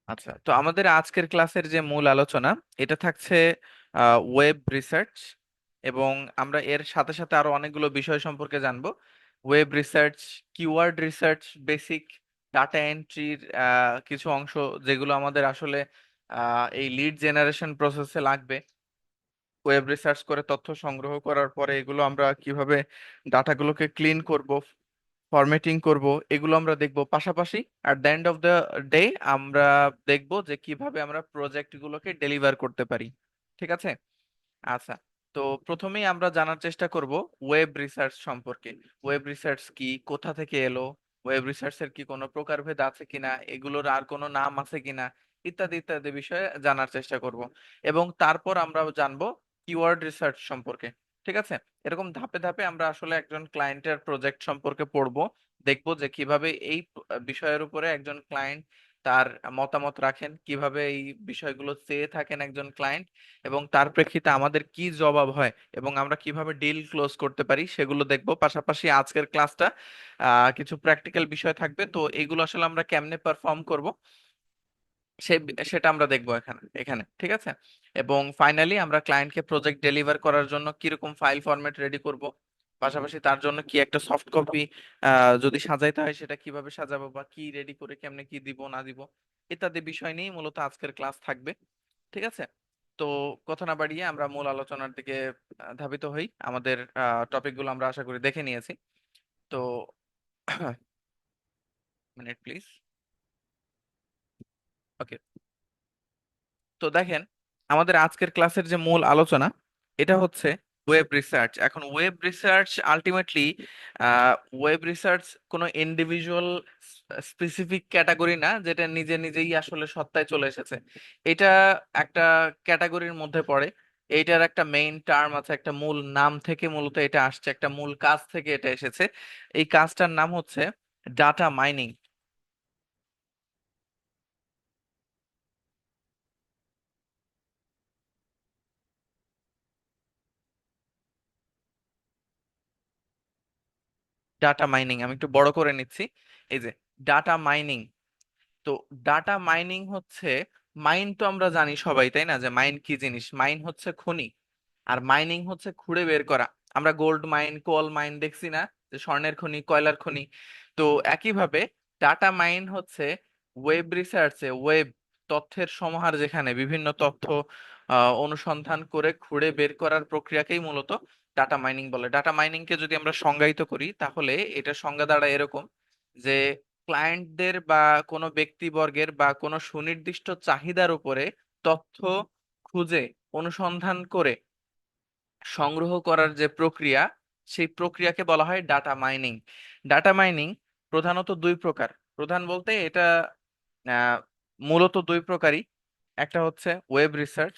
আচ্ছা, তো আমাদের আজকের ক্লাসের যে মূল আলোচনা এটা থাকছে ওয়েব রিসার্চ, এবং আমরা এর সাথে সাথে আরো অনেকগুলো বিষয় সম্পর্কে জানবো। Web research, keyword research, basic data এন্ট্রির কিছু অংশ যেগুলো আমাদের আসলে এই লিড জেনারেশন প্রসেসে লাগবে। ওয়েব রিসার্চ করে তথ্য সংগ্রহ করার পরে এগুলো আমরা কিভাবে ডাটাগুলোকে ক্লিন করব, ফরম্যাটিং করব, এগুলো আমরা দেখব। পাশাপাশি at the end of the day আমরা দেখব যে কিভাবে আমরা প্রজেক্টগুলোকে ডেলিভার করতে পারি। ঠিক আছে? আচ্ছা, তো প্রথমেই আমরা জানার চেষ্টা করব ওয়েব রিসার্চ সম্পর্কে। ওয়েব রিসার্চ কি, কোথা থেকে এলো, ওয়েব রিসার্চের কি কোনো প্রকারভেদ আছে কিনা, এগুলোর আর কোনো নাম আছে কিনা, ইত্যাদি ইত্যাদি বিষয়ে জানার চেষ্টা করব। এবং তারপর আমরা জানবো কিওয়ার্ড রিসার্চ সম্পর্কে। ঠিক আছে? এরকম ধাপে ধাপে আমরা আসলে একজন ক্লায়েন্টের প্রজেক্ট সম্পর্কে পড়বো, দেখবো যে কিভাবে এই বিষয়ের উপরে একজন ক্লায়েন্ট তার মতামত রাখেন, কিভাবে এই বিষয়গুলো চেয়ে থাকেন একজন ক্লায়েন্ট, এবং তার প্রেক্ষিতে আমাদের কি জবাব হয় এবং আমরা কিভাবে ডিল ক্লোজ করতে পারি সেগুলো দেখব। পাশাপাশি আজকের ক্লাসটা কিছু প্র্যাকটিক্যাল বিষয় থাকবে, তো এগুলো আসলে আমরা কেমনে পারফর্ম করব সে সেটা আমরা দেখবো এখানে এখানে ঠিক আছে? এবং ফাইনালি আমরা ক্লায়েন্টকে প্রজেক্ট ডেলিভার করার জন্য কিরকম ফাইল ফরম্যাট রেডি করব, পাশাপাশি তার জন্য কি একটা সফট কপি যদি সাজাইতে হয় সেটা কিভাবে সাজাবো, বা কি রেডি করে কেমনে কি দিব না দিব, ইত্যাদি বিষয় নিয়ে মূলত আজকের ক্লাস থাকবে। ঠিক আছে? তো কথা না বাড়িয়ে আমরা মূল আলোচনার দিকে ধাবিত হই। আমাদের টপিকগুলো আমরা আশা করি দেখে নিয়েছি। তো মিনিট প্লিজ। ওকে, তো দেখেন, আমাদের আজকের ক্লাসের যে মূল আলোচনা এটা হচ্ছে ওয়েব রিসার্চ। এখন web research ultimately, web research কোনো ইন্ডিভিজুয়াল স্পেসিফিক ক্যাটাগরি না যেটা নিজে নিজেই আসলে সত্তায় চলে এসেছে। এটা একটা ক্যাটাগরির মধ্যে পড়ে। এইটার একটা মেইন টার্ম আছে, একটা মূল নাম থেকে মূলত এটা আসছে, একটা মূল কাজ থেকে এটা এসেছে। এই কাজটার নাম হচ্ছে ডাটা মাইনিং। ডাটা মাইনিং আমি একটু বড় করে নিচ্ছি। এই যে ডাটা মাইনিং, তো ডাটা মাইনিং হচ্ছে, মাইন তো আমরা জানি সবাই, তাই না, যে মাইন কি জিনিস। মাইন হচ্ছে খনি, আর মাইনিং হচ্ছে খুঁড়ে বের করা। আমরা গোল্ড মাইন, কোয়াল মাইন দেখছি না, যে স্বর্ণের খনি, কয়লার খনি। তো একইভাবে ডাটা মাইন হচ্ছে ওয়েব রিসার্চে, ওয়েব তথ্যের সমাহার, যেখানে বিভিন্ন তথ্য অনুসন্ধান করে খুঁড়ে বের করার প্রক্রিয়াকেই মূলত ডাটা মাইনিং বলে। ডাটা মাইনিংকে যদি আমরা সংজ্ঞায়িত করি তাহলে এটা সংজ্ঞা দাঁড়ায় এরকম, যে ক্লায়েন্টদের বা কোনো ব্যক্তিবর্গের বা কোনো সুনির্দিষ্ট চাহিদার উপরে তথ্য খুঁজে অনুসন্ধান করে সংগ্রহ করার যে প্রক্রিয়া, সেই প্রক্রিয়াকে বলা হয় ডাটা মাইনিং। ডাটা মাইনিং প্রধানত দুই প্রকার। প্রধান বলতে এটা আহ, মূলত দুই প্রকারই। একটা হচ্ছে ওয়েব রিসার্চ।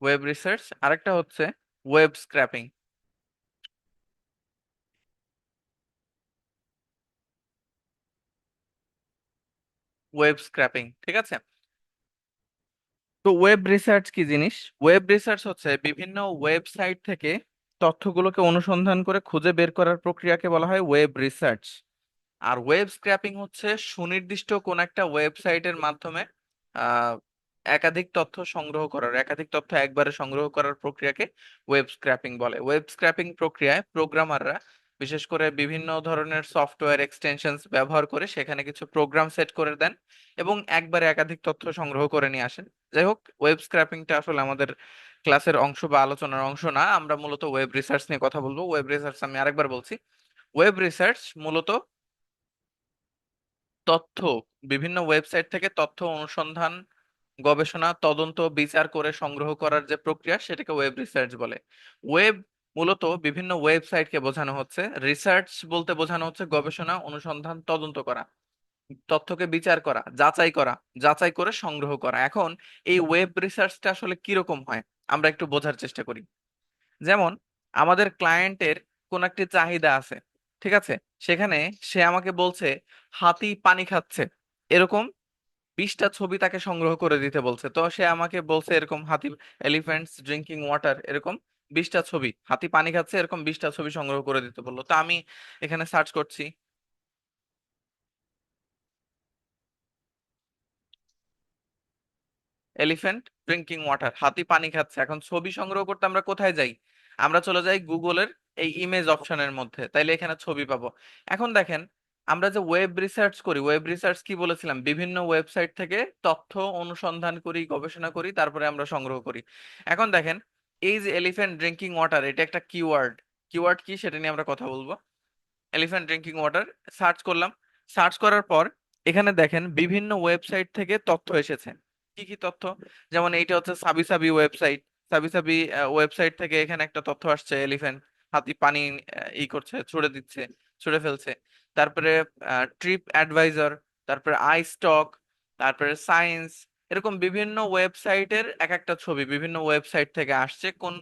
ওয়েব রিসার্চ, আরেকটা হচ্ছে ওয়েব স্ক্র্যাপিং। ওয়েব স্ক্র্যাপিং, ঠিক আছে? তো ওয়েব রিসার্চ কি জিনিস? ওয়েব রিসার্চ হচ্ছে বিভিন্ন ওয়েবসাইট থেকে তথ্যগুলোকে অনুসন্ধান করে খুঁজে বের করার প্রক্রিয়াকে বলা হয় ওয়েব রিসার্চ। আর ওয়েব স্ক্র্যাপিং হচ্ছে সুনির্দিষ্ট কোন একটা ওয়েবসাইটের মাধ্যমে আহ, একাধিক তথ্য সংগ্রহ করার, একাধিক তথ্য একবারে সংগ্রহ করার প্রক্রিয়াকে ওয়েব স্ক্র্যাপিং বলে। ওয়েব স্ক্র্যাপিং প্রক্রিয়ায় প্রোগ্রামাররা বিশেষ করে বিভিন্ন ধরনের সফটওয়্যার এক্সটেনশনস ব্যবহার করে সেখানে কিছু প্রোগ্রাম সেট করে দেন এবং একবারে একাধিক তথ্য সংগ্রহ করে নিয়ে আসেন। যাই হোক, ওয়েব স্ক্র্যাপিংটা আসলে আমাদের ক্লাসের অংশ বা আলোচনার অংশ না। আমরা মূলত ওয়েব রিসার্চ নিয়ে কথা বলবো। ওয়েব রিসার্চ আমি আরেকবার বলছি, ওয়েব রিসার্চ মূলত তথ্য, বিভিন্ন ওয়েবসাইট থেকে তথ্য অনুসন্ধান, গবেষণা, তদন্ত, বিচার করে সংগ্রহ করার যে প্রক্রিয়া সেটাকে ওয়েব রিসার্চ বলে। ওয়েব মূলত বিভিন্ন ওয়েবসাইটকে বোঝানো হচ্ছে, রিসার্চ বলতে বোঝানো হচ্ছে গবেষণা, অনুসন্ধান, তদন্ত করা, তথ্যকে বিচার করা, যাচাই করা, যাচাই করে সংগ্রহ করা। এখন এই ওয়েব রিসার্চটা আসলে কিরকম হয় আমরা একটু বোঝার চেষ্টা করি। যেমন আমাদের ক্লায়েন্টের কোন একটি চাহিদা আছে, ঠিক আছে? সেখানে সে আমাকে বলছে হাতি পানি খাচ্ছে, এরকম 20টা ছবি তাকে সংগ্রহ করে দিতে বলছে। তো সে আমাকে বলছে এরকম হাতি, এলিফ্যান্টস ড্রিঙ্কিং ওয়াটার, এরকম 20টা ছবি, হাতি পানি খাচ্ছে এরকম 20টা ছবি সংগ্রহ করে দিতে বললো। তো আমি এখানে সার্চ করছি এলিফ্যান্ট ড্রিঙ্কিং ওয়াটার, হাতি পানি খাচ্ছে। এখন ছবি সংগ্রহ করতে আমরা কোথায় যাই? আমরা চলে যাই গুগলের এই ইমেজ অপশনের মধ্যে, তাইলে এখানে ছবি পাবো। এখন দেখেন, আমরা যে ওয়েব রিসার্চ করি, ওয়েব রিসার্চ কি বলেছিলাম, বিভিন্ন ওয়েবসাইট থেকে তথ্য অনুসন্ধান করি, গবেষণা করি, তারপরে আমরা সংগ্রহ করি। এখন দেখেন, এই যে এলিফ্যান্ট ড্রিঙ্কিং ওয়াটার, এটা একটা কিওয়ার্ড। কিওয়ার্ড কি সেটা নিয়ে আমরা কথা বলবো। এলিফ্যান্ট ড্রিঙ্কিং ওয়াটার সার্চ করলাম। সার্চ করার পর এখানে দেখেন বিভিন্ন ওয়েবসাইট থেকে তথ্য এসেছে। কি কি তথ্য? যেমন এইটা হচ্ছে সাবি সাবি ওয়েবসাইট। সাবি সাবি ওয়েবসাইট থেকে এখানে একটা তথ্য আসছে, এলিফ্যান্ট হাতি পানি ই করছে, ছুড়ে দিচ্ছে, ছুড়ে ফেলছে। তারপরে ট্রিপ অ্যাডভাইজার, তারপরে আই স্টক, তারপরে সায়েন্স। এরকম বিভিন্ন ওয়েবসাইটের এক একটা ছবি বিভিন্ন ওয়েবসাইট থেকে আসছে কোন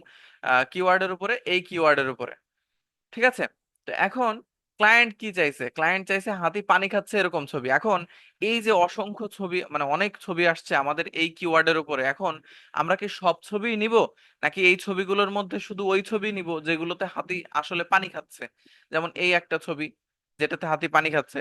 কিওয়ার্ডের উপরে, এই কিওয়ার্ডের উপরে। ঠিক আছে? তো এখন ক্লায়েন্ট কি চাইছে? ক্লায়েন্ট চাইছে হাতি পানি খাচ্ছে এরকম ছবি। এখন এই যে অসংখ্য ছবি, মানে অনেক ছবি আসছে আমাদের এই কিওয়ার্ডের উপরে, এখন আমরা কি সব ছবি নিব, নাকি এই ছবিগুলোর মধ্যে শুধু ওই ছবি নিব যেগুলোতে হাতি আসলে পানি খাচ্ছে? যেমন এই একটা ছবি যেটাতে হাতি পানি খাচ্ছে,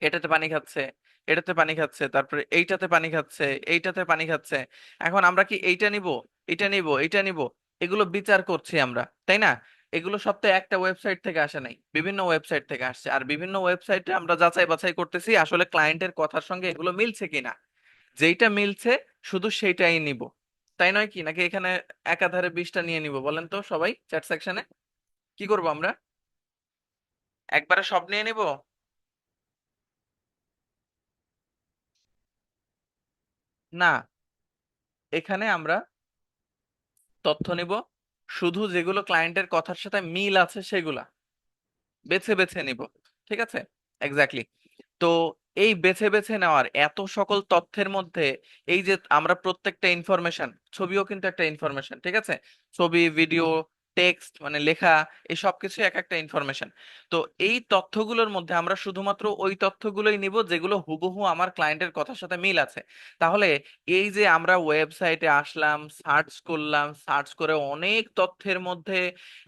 এটাতে পানি খাচ্ছে, এটাতে পানি খাচ্ছে, তারপরে এইটাতে পানি খাচ্ছে, এইটাতে পানি খাচ্ছে। এখন আমরা কি এইটা নিব, এটা নিব, এটা নিব? এগুলো বিচার করছি আমরা, তাই না? এগুলো সব তো একটা ওয়েবসাইট থেকে আসে নাই, বিভিন্ন ওয়েবসাইট থেকে আসছে। আর বিভিন্ন ওয়েবসাইটে আমরা যাচাই বাছাই করতেছি আসলে ক্লায়েন্টের কথার সঙ্গে এগুলো মিলছে কিনা। যেইটা মিলছে শুধু সেইটাই নিব, তাই নয় কি? নাকি এখানে একাধারে 20টা নিয়ে নিব? বলেন তো সবাই চ্যাট সেকশনে, কি করব আমরা? একবারে সব নিয়ে নিব? না, এখানে আমরা তথ্য নিব শুধু যেগুলো ক্লায়েন্টের কথার সাথে মিল আছে সেগুলা বেছে বেছে নিব। ঠিক আছে? এক্স্যাক্টলি। তো এই বেছে বেছে নেওয়ার এত সকল তথ্যের মধ্যে এই যে আমরা প্রত্যেকটা ইনফরমেশন, ছবিও কিন্তু একটা ইনফরমেশন, ঠিক আছে? ছবি, ভিডিও, টেক্সট মানে লেখা, এই সব কিছু এক একটা ইনফরমেশন। তো এই তথ্যগুলোর মধ্যে আমরা শুধুমাত্র ওই তথ্যগুলোই নিব যেগুলো হুবহু আমার ক্লায়েন্টের কথার সাথে মিল আছে। তাহলে এই যে আমরা ওয়েবসাইটে আসলাম, সার্চ করলাম, সার্চ করে অনেক তথ্যের মধ্যে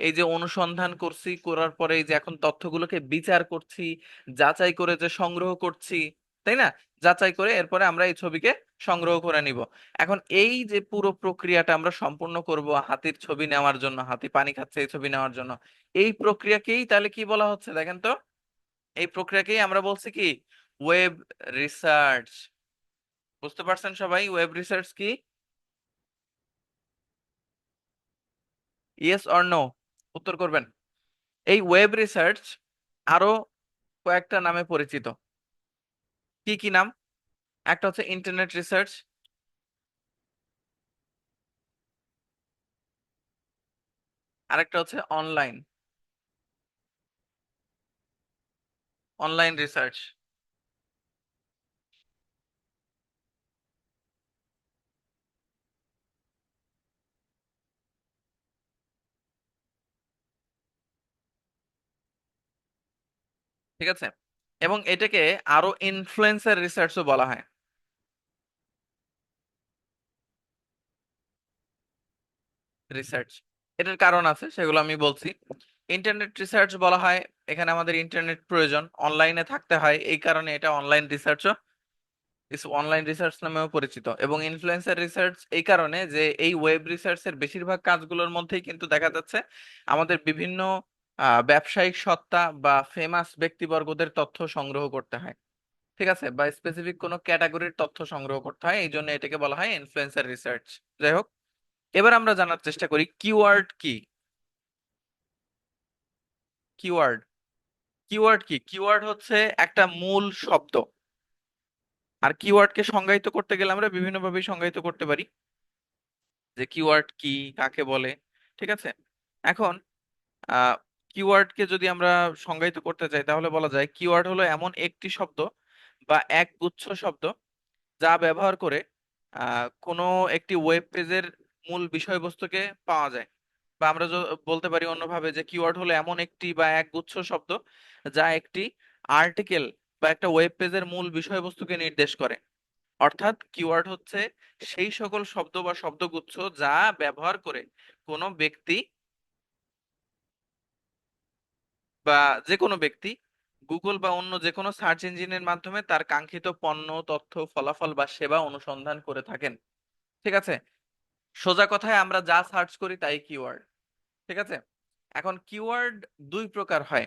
এই যে অনুসন্ধান করছি, করার পরে এই যে এখন তথ্যগুলোকে বিচার করছি, যাচাই করে যে সংগ্রহ করছি, তাই না? যাচাই করে এরপরে আমরা এই ছবিকে সংগ্রহ করে নিব। এখন এই যে পুরো প্রক্রিয়াটা আমরা সম্পূর্ণ করব হাতির ছবি নেওয়ার জন্য, হাতি পানি খাচ্ছে এই ছবি নেওয়ার জন্য, এই প্রক্রিয়াকেই তাহলে কি বলা হচ্ছে দেখেন তো? এই প্রক্রিয়াকেই আমরা বলছি কি? Web research. বুঝতে পারছেন সবাই ওয়েব রিসার্চ কি? ইয়েস অর নো উত্তর করবেন। এই ওয়েব রিসার্চ আরো কয়েকটা নামে পরিচিত। কি কি নাম? একটা হচ্ছে ইন্টারনেট রিসার্চ, আরেকটা হচ্ছে অনলাইন, অনলাইন রিসার্চ। ঠিক আছে? এবং এটাকে আরো ইনফ্লুয়েন্সার রিসার্চও বলা হয়। রিসার্চ, এটার কারণ আছে, সেগুলো আমি বলছি। ইন্টারনেট রিসার্চ বলা হয়, এখানে আমাদের ইন্টারনেট প্রয়োজন, অনলাইনে থাকতে হয়, এই কারণে এটা অনলাইন রিসার্চও, অনলাইন রিসার্চ নামেও পরিচিত। এবং ইনফ্লুয়েন্সার রিসার্চ এই কারণে যে এই ওয়েব রিসার্চের বেশিরভাগ কাজগুলোর মধ্যেই কিন্তু দেখা যাচ্ছে আমাদের বিভিন্ন ব্যবসায়িক সত্তা বা ফেমাস ব্যক্তিবর্গদের তথ্য সংগ্রহ করতে হয়। ঠিক আছে? বা স্পেসিফিক কোনো ক্যাটাগরির তথ্য সংগ্রহ করতে হয়, এই জন্য এটাকে বলা হয় ইনফ্লুয়েন্সার রিসার্চ। যাই হোক, এবার আমরা জানার চেষ্টা করি কিওয়ার্ড কি। কিওয়ার্ড, কিওয়ার্ড কি? কিওয়ার্ড হচ্ছে একটা মূল শব্দ। আর কিওয়ার্ডকে সংজ্ঞায়িত করতে গেলে আমরা বিভিন্ন ভাবে সংজ্ঞায়িত করতে পারি যে কিওয়ার্ড কি, কাকে বলে। ঠিক আছে? এখন আহ কিওয়ার্ডকে যদি আমরা সংজ্ঞায়িত করতে চাই তাহলে বলা যায় কিওয়ার্ড হলো এমন একটি শব্দ বা এক গুচ্ছ শব্দ যা ব্যবহার করে কোনো একটি ওয়েব পেজের মূল বিষয়বস্তুকে পাওয়া যায়। বা আমরা বলতে পারি অন্যভাবে যে কিওয়ার্ড হলো এমন একটি বা এক গুচ্ছ শব্দ যা একটি আর্টিকেল বা একটা ওয়েব পেজের মূল বিষয়বস্তুকে নির্দেশ করে। অর্থাৎ কিওয়ার্ড হচ্ছে সেই সকল শব্দ বা শব্দগুচ্ছ যা ব্যবহার করে কোনো ব্যক্তি বা যে কোনো ব্যক্তি গুগল বা অন্য যে কোনো সার্চ ইঞ্জিনের মাধ্যমে তার কাঙ্ক্ষিত পণ্য, তথ্য, ফলাফল বা সেবা অনুসন্ধান করে থাকেন। ঠিক আছে? সোজা কথায় আমরা যা সার্চ করি তাই কিওয়ার্ড। ঠিক আছে? এখন কিওয়ার্ড দুই প্রকার হয়,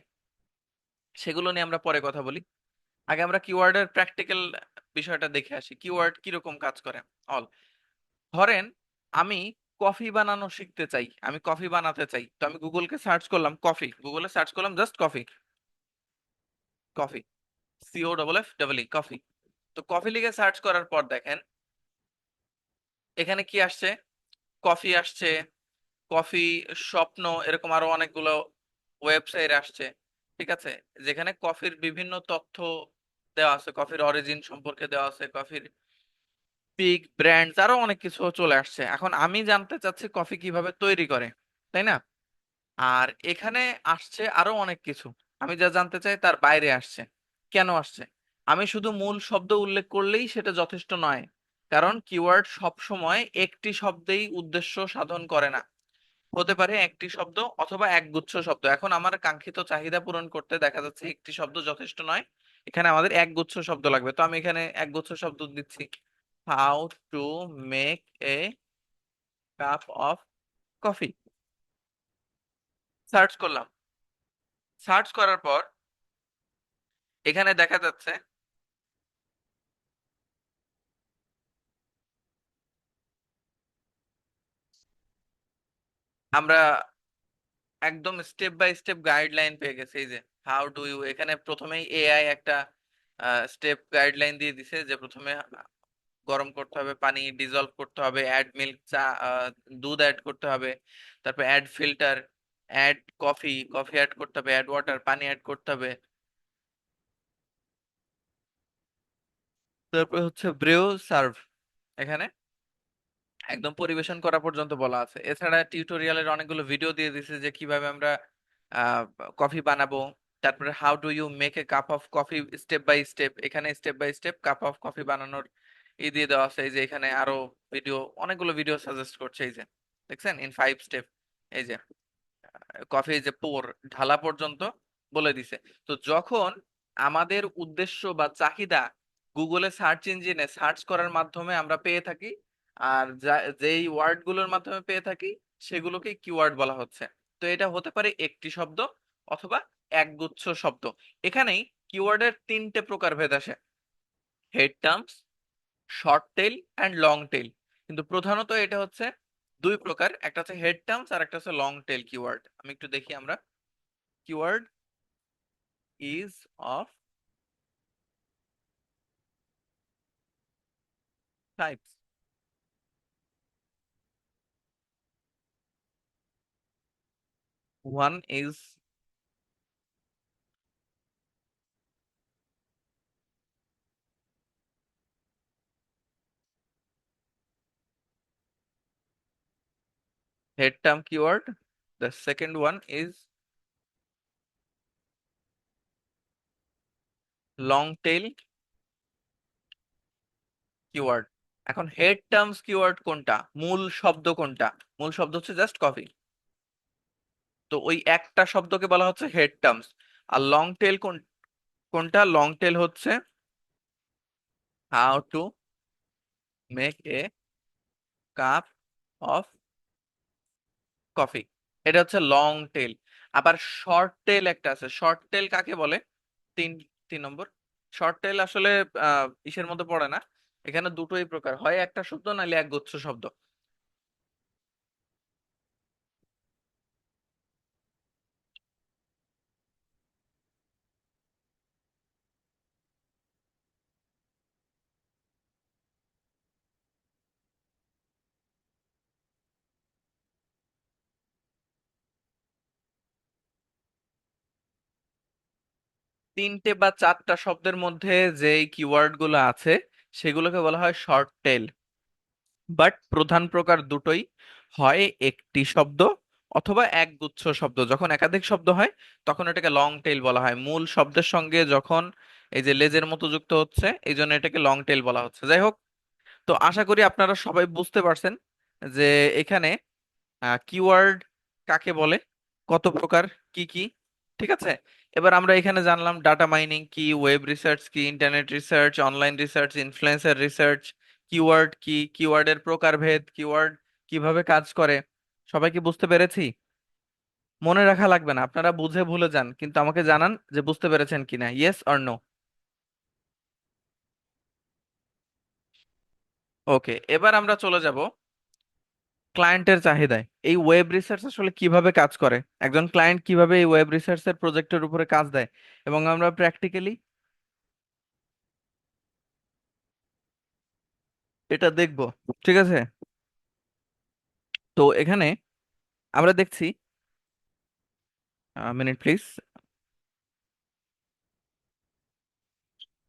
সেগুলো নিয়ে আমরা পরে কথা বলি। আগে আমরা কিওয়ার্ডের প্র্যাকটিক্যাল বিষয়টা দেখে আসি, কিওয়ার্ড কিরকম কাজ করে। অল ধরেন আমি কফি বানানো শিখতে চাই, আমি কফি বানাতে চাই, তো আমি গুগলকে সার্চ করলাম কফি, গুগলে সার্চ করলাম just coffee, coffee, COFF coffee. তো কফি লিখে সার্চ করার পর দেখেন এখানে কি আসছে, কফি আসছে, কফি স্বপ্ন, এরকম আরো অনেকগুলো ওয়েবসাইট আসছে। ঠিক আছে? যেখানে কফির বিভিন্ন তথ্য দেওয়া আছে, কফির অরিজিন সম্পর্কে দেওয়া আছে, কফির পিক ব্র্যান্ডস, আরো অনেক কিছু চলে আসছে। এখন আমি জানতে চাচ্ছি কফি কিভাবে তৈরি করে, তাই না? আর এখানে আসছে আরো অনেক কিছু, আমি যা জানতে চাই তার বাইরে আসছে। কেন আসছে? আমি শুধু মূল শব্দ উল্লেখ করলেই সেটা যথেষ্ট নয়, কারণ কিওয়ার্ড সব সময় একটি শব্দেই উদ্দেশ্য সাধন করে না। হতে পারে একটি শব্দ অথবা একগুচ্ছ শব্দ। এখন আমার কাঙ্ক্ষিত চাহিদা পূরণ করতে দেখা যাচ্ছে একটি শব্দ যথেষ্ট নয়, এখানে আমাদের একগুচ্ছ শব্দ লাগবে। তো আমি এখানে একগুচ্ছ শব্দ দিচ্ছি, how to make a cup of coffee. Search করলাম, সার্চ করার পর এখানে দেখা যাচ্ছে আমরা একদম স্টেপ বাই স্টেপ গাইডলাইন পেয়ে গেছি। এই যে হাউ ডু ইউ, এখানে প্রথমেই এআই একটা স্টেপ গাইডলাইন দিয়ে দিছে যে প্রথমে গরম করতে হবে, পানি ডিজলভ করতে হবে, অ্যাড মিল্ক, চা, দুধ অ্যাড করতে হবে, তারপর add filter, add coffee, coffee add করতে হবে, অ্যাড ওয়াটার, পানি অ্যাড করতে হবে, তারপর হচ্ছে ব্রেও সার্ভ, এখানে একদম পরিবেশন করা পর্যন্ত বলা আছে। এছাড়া টিউটোরিয়ালের অনেকগুলো ভিডিও দিয়ে দিছে যে কিভাবে আমরা কফি বানাবো। তারপরে how do you make a cup of coffee step by step, এখানে step by step cup of coffee বানানোর দিয়ে দেওয়া আছে। এই যে এখানে আরো ভিডিও, অনেকগুলো ভিডিও সাজেস্ট করছে। এই যে দেখছেন ইন 5 স্টেপ, এই যে কফি যে পোর, ঢালা পর্যন্ত বলে দিছে। তো যখন আমাদের উদ্দেশ্য বা চাহিদা গুগলে সার্চ ইঞ্জিনে সার্চ করার মাধ্যমে আমরা পেয়ে থাকি, আর যেই ওয়ার্ড গুলোর মাধ্যমে পেয়ে থাকি সেগুলোকে কিওয়ার্ড বলা হচ্ছে। তো এটা হতে পারে একটি শব্দ অথবা একগুচ্ছ শব্দ। এখানেই কিওয়ার্ডের তিনটে প্রকার ভেদ আসে, head terms, short tail and long tail. কিন্তু প্রধানত এটা হচ্ছে দুই প্রকার, একটা হচ্ছে হেড টার্মস আর একটা হচ্ছে লং টেল কিওয়ার্ড। আমি একটু দেখি আমরা, keyword is of types. One is head term keyword. The second one is long tail keyword. এখন হেড টার্মস কিওয়ার্ড কোনটা, মূল শব্দ কোনটা? মূল শব্দ হচ্ছে জাস্ট কফি, তো ওই একটা শব্দকে বলা হচ্ছে হেড টার্মস। আর লং টেল কোনটা? লং টেল হচ্ছে how to make a cup of coffee, এটা হচ্ছে লং টেল। আবার শর্ট টেল একটা আছে, শর্ট টেল কাকে বলে? তিন, 3 নম্বর। শর্ট টেল আসলে ইসের মধ্যে পড়ে না, এখানে দুটোই প্রকার, হয় একটা শব্দ নাহলে এক গুচ্ছ শব্দ। তিনটে বা চারটা শব্দের মধ্যে যে কিওয়ার্ড গুলো আছে সেগুলোকে বলা হয় শর্ট টেল। বাট প্রধান প্রকার দুটোই, হয় একটি শব্দ অথবা এক গুচ্ছ শব্দ। যখন একাধিক শব্দ হয় তখন এটাকে লং টেল বলা হয়। মূল শব্দের সঙ্গে যখন এই যে লেজের মতো যুক্ত হচ্ছে, এই জন্য এটাকে লং টেল বলা হচ্ছে। যাই হোক, তো আশা করি আপনারা সবাই বুঝতে পারছেন যে এখানে কিওয়ার্ড কাকে বলে, কত প্রকার, কি কি। ঠিক আছে, এবার আমরা এখানে জানলাম ডাটা মাইনিং কি, ওয়েব রিসার্চ কি, internet research, online research, influencer research, keyword কি, কিওয়ার্ডের প্রকারভেদ, কিওয়ার্ড কিভাবে কাজ করে। সবাই কি বুঝতে পেরেছি? মনে রাখা লাগবে না, আপনারা বুঝে ভুলে যান, কিন্তু আমাকে জানান যে বুঝতে পেরেছেন কিনা, ইয়েস অর নো। ওকে, এবার আমরা চলে যাব ক্লায়েন্টের চাহিদায়। এই ওয়েব রিসার্চ আসলে কিভাবে কাজ করে, একজন ক্লায়েন্ট কিভাবে এই ওয়েব রিসার্চের প্রজেক্টের উপরে কাজ দেয়, এবং আমরা প্র্যাকটিক্যালি এটা দেখব। ঠিক আছে, তো এখানে আমরা দেখছি, মিনিট প্লিজ,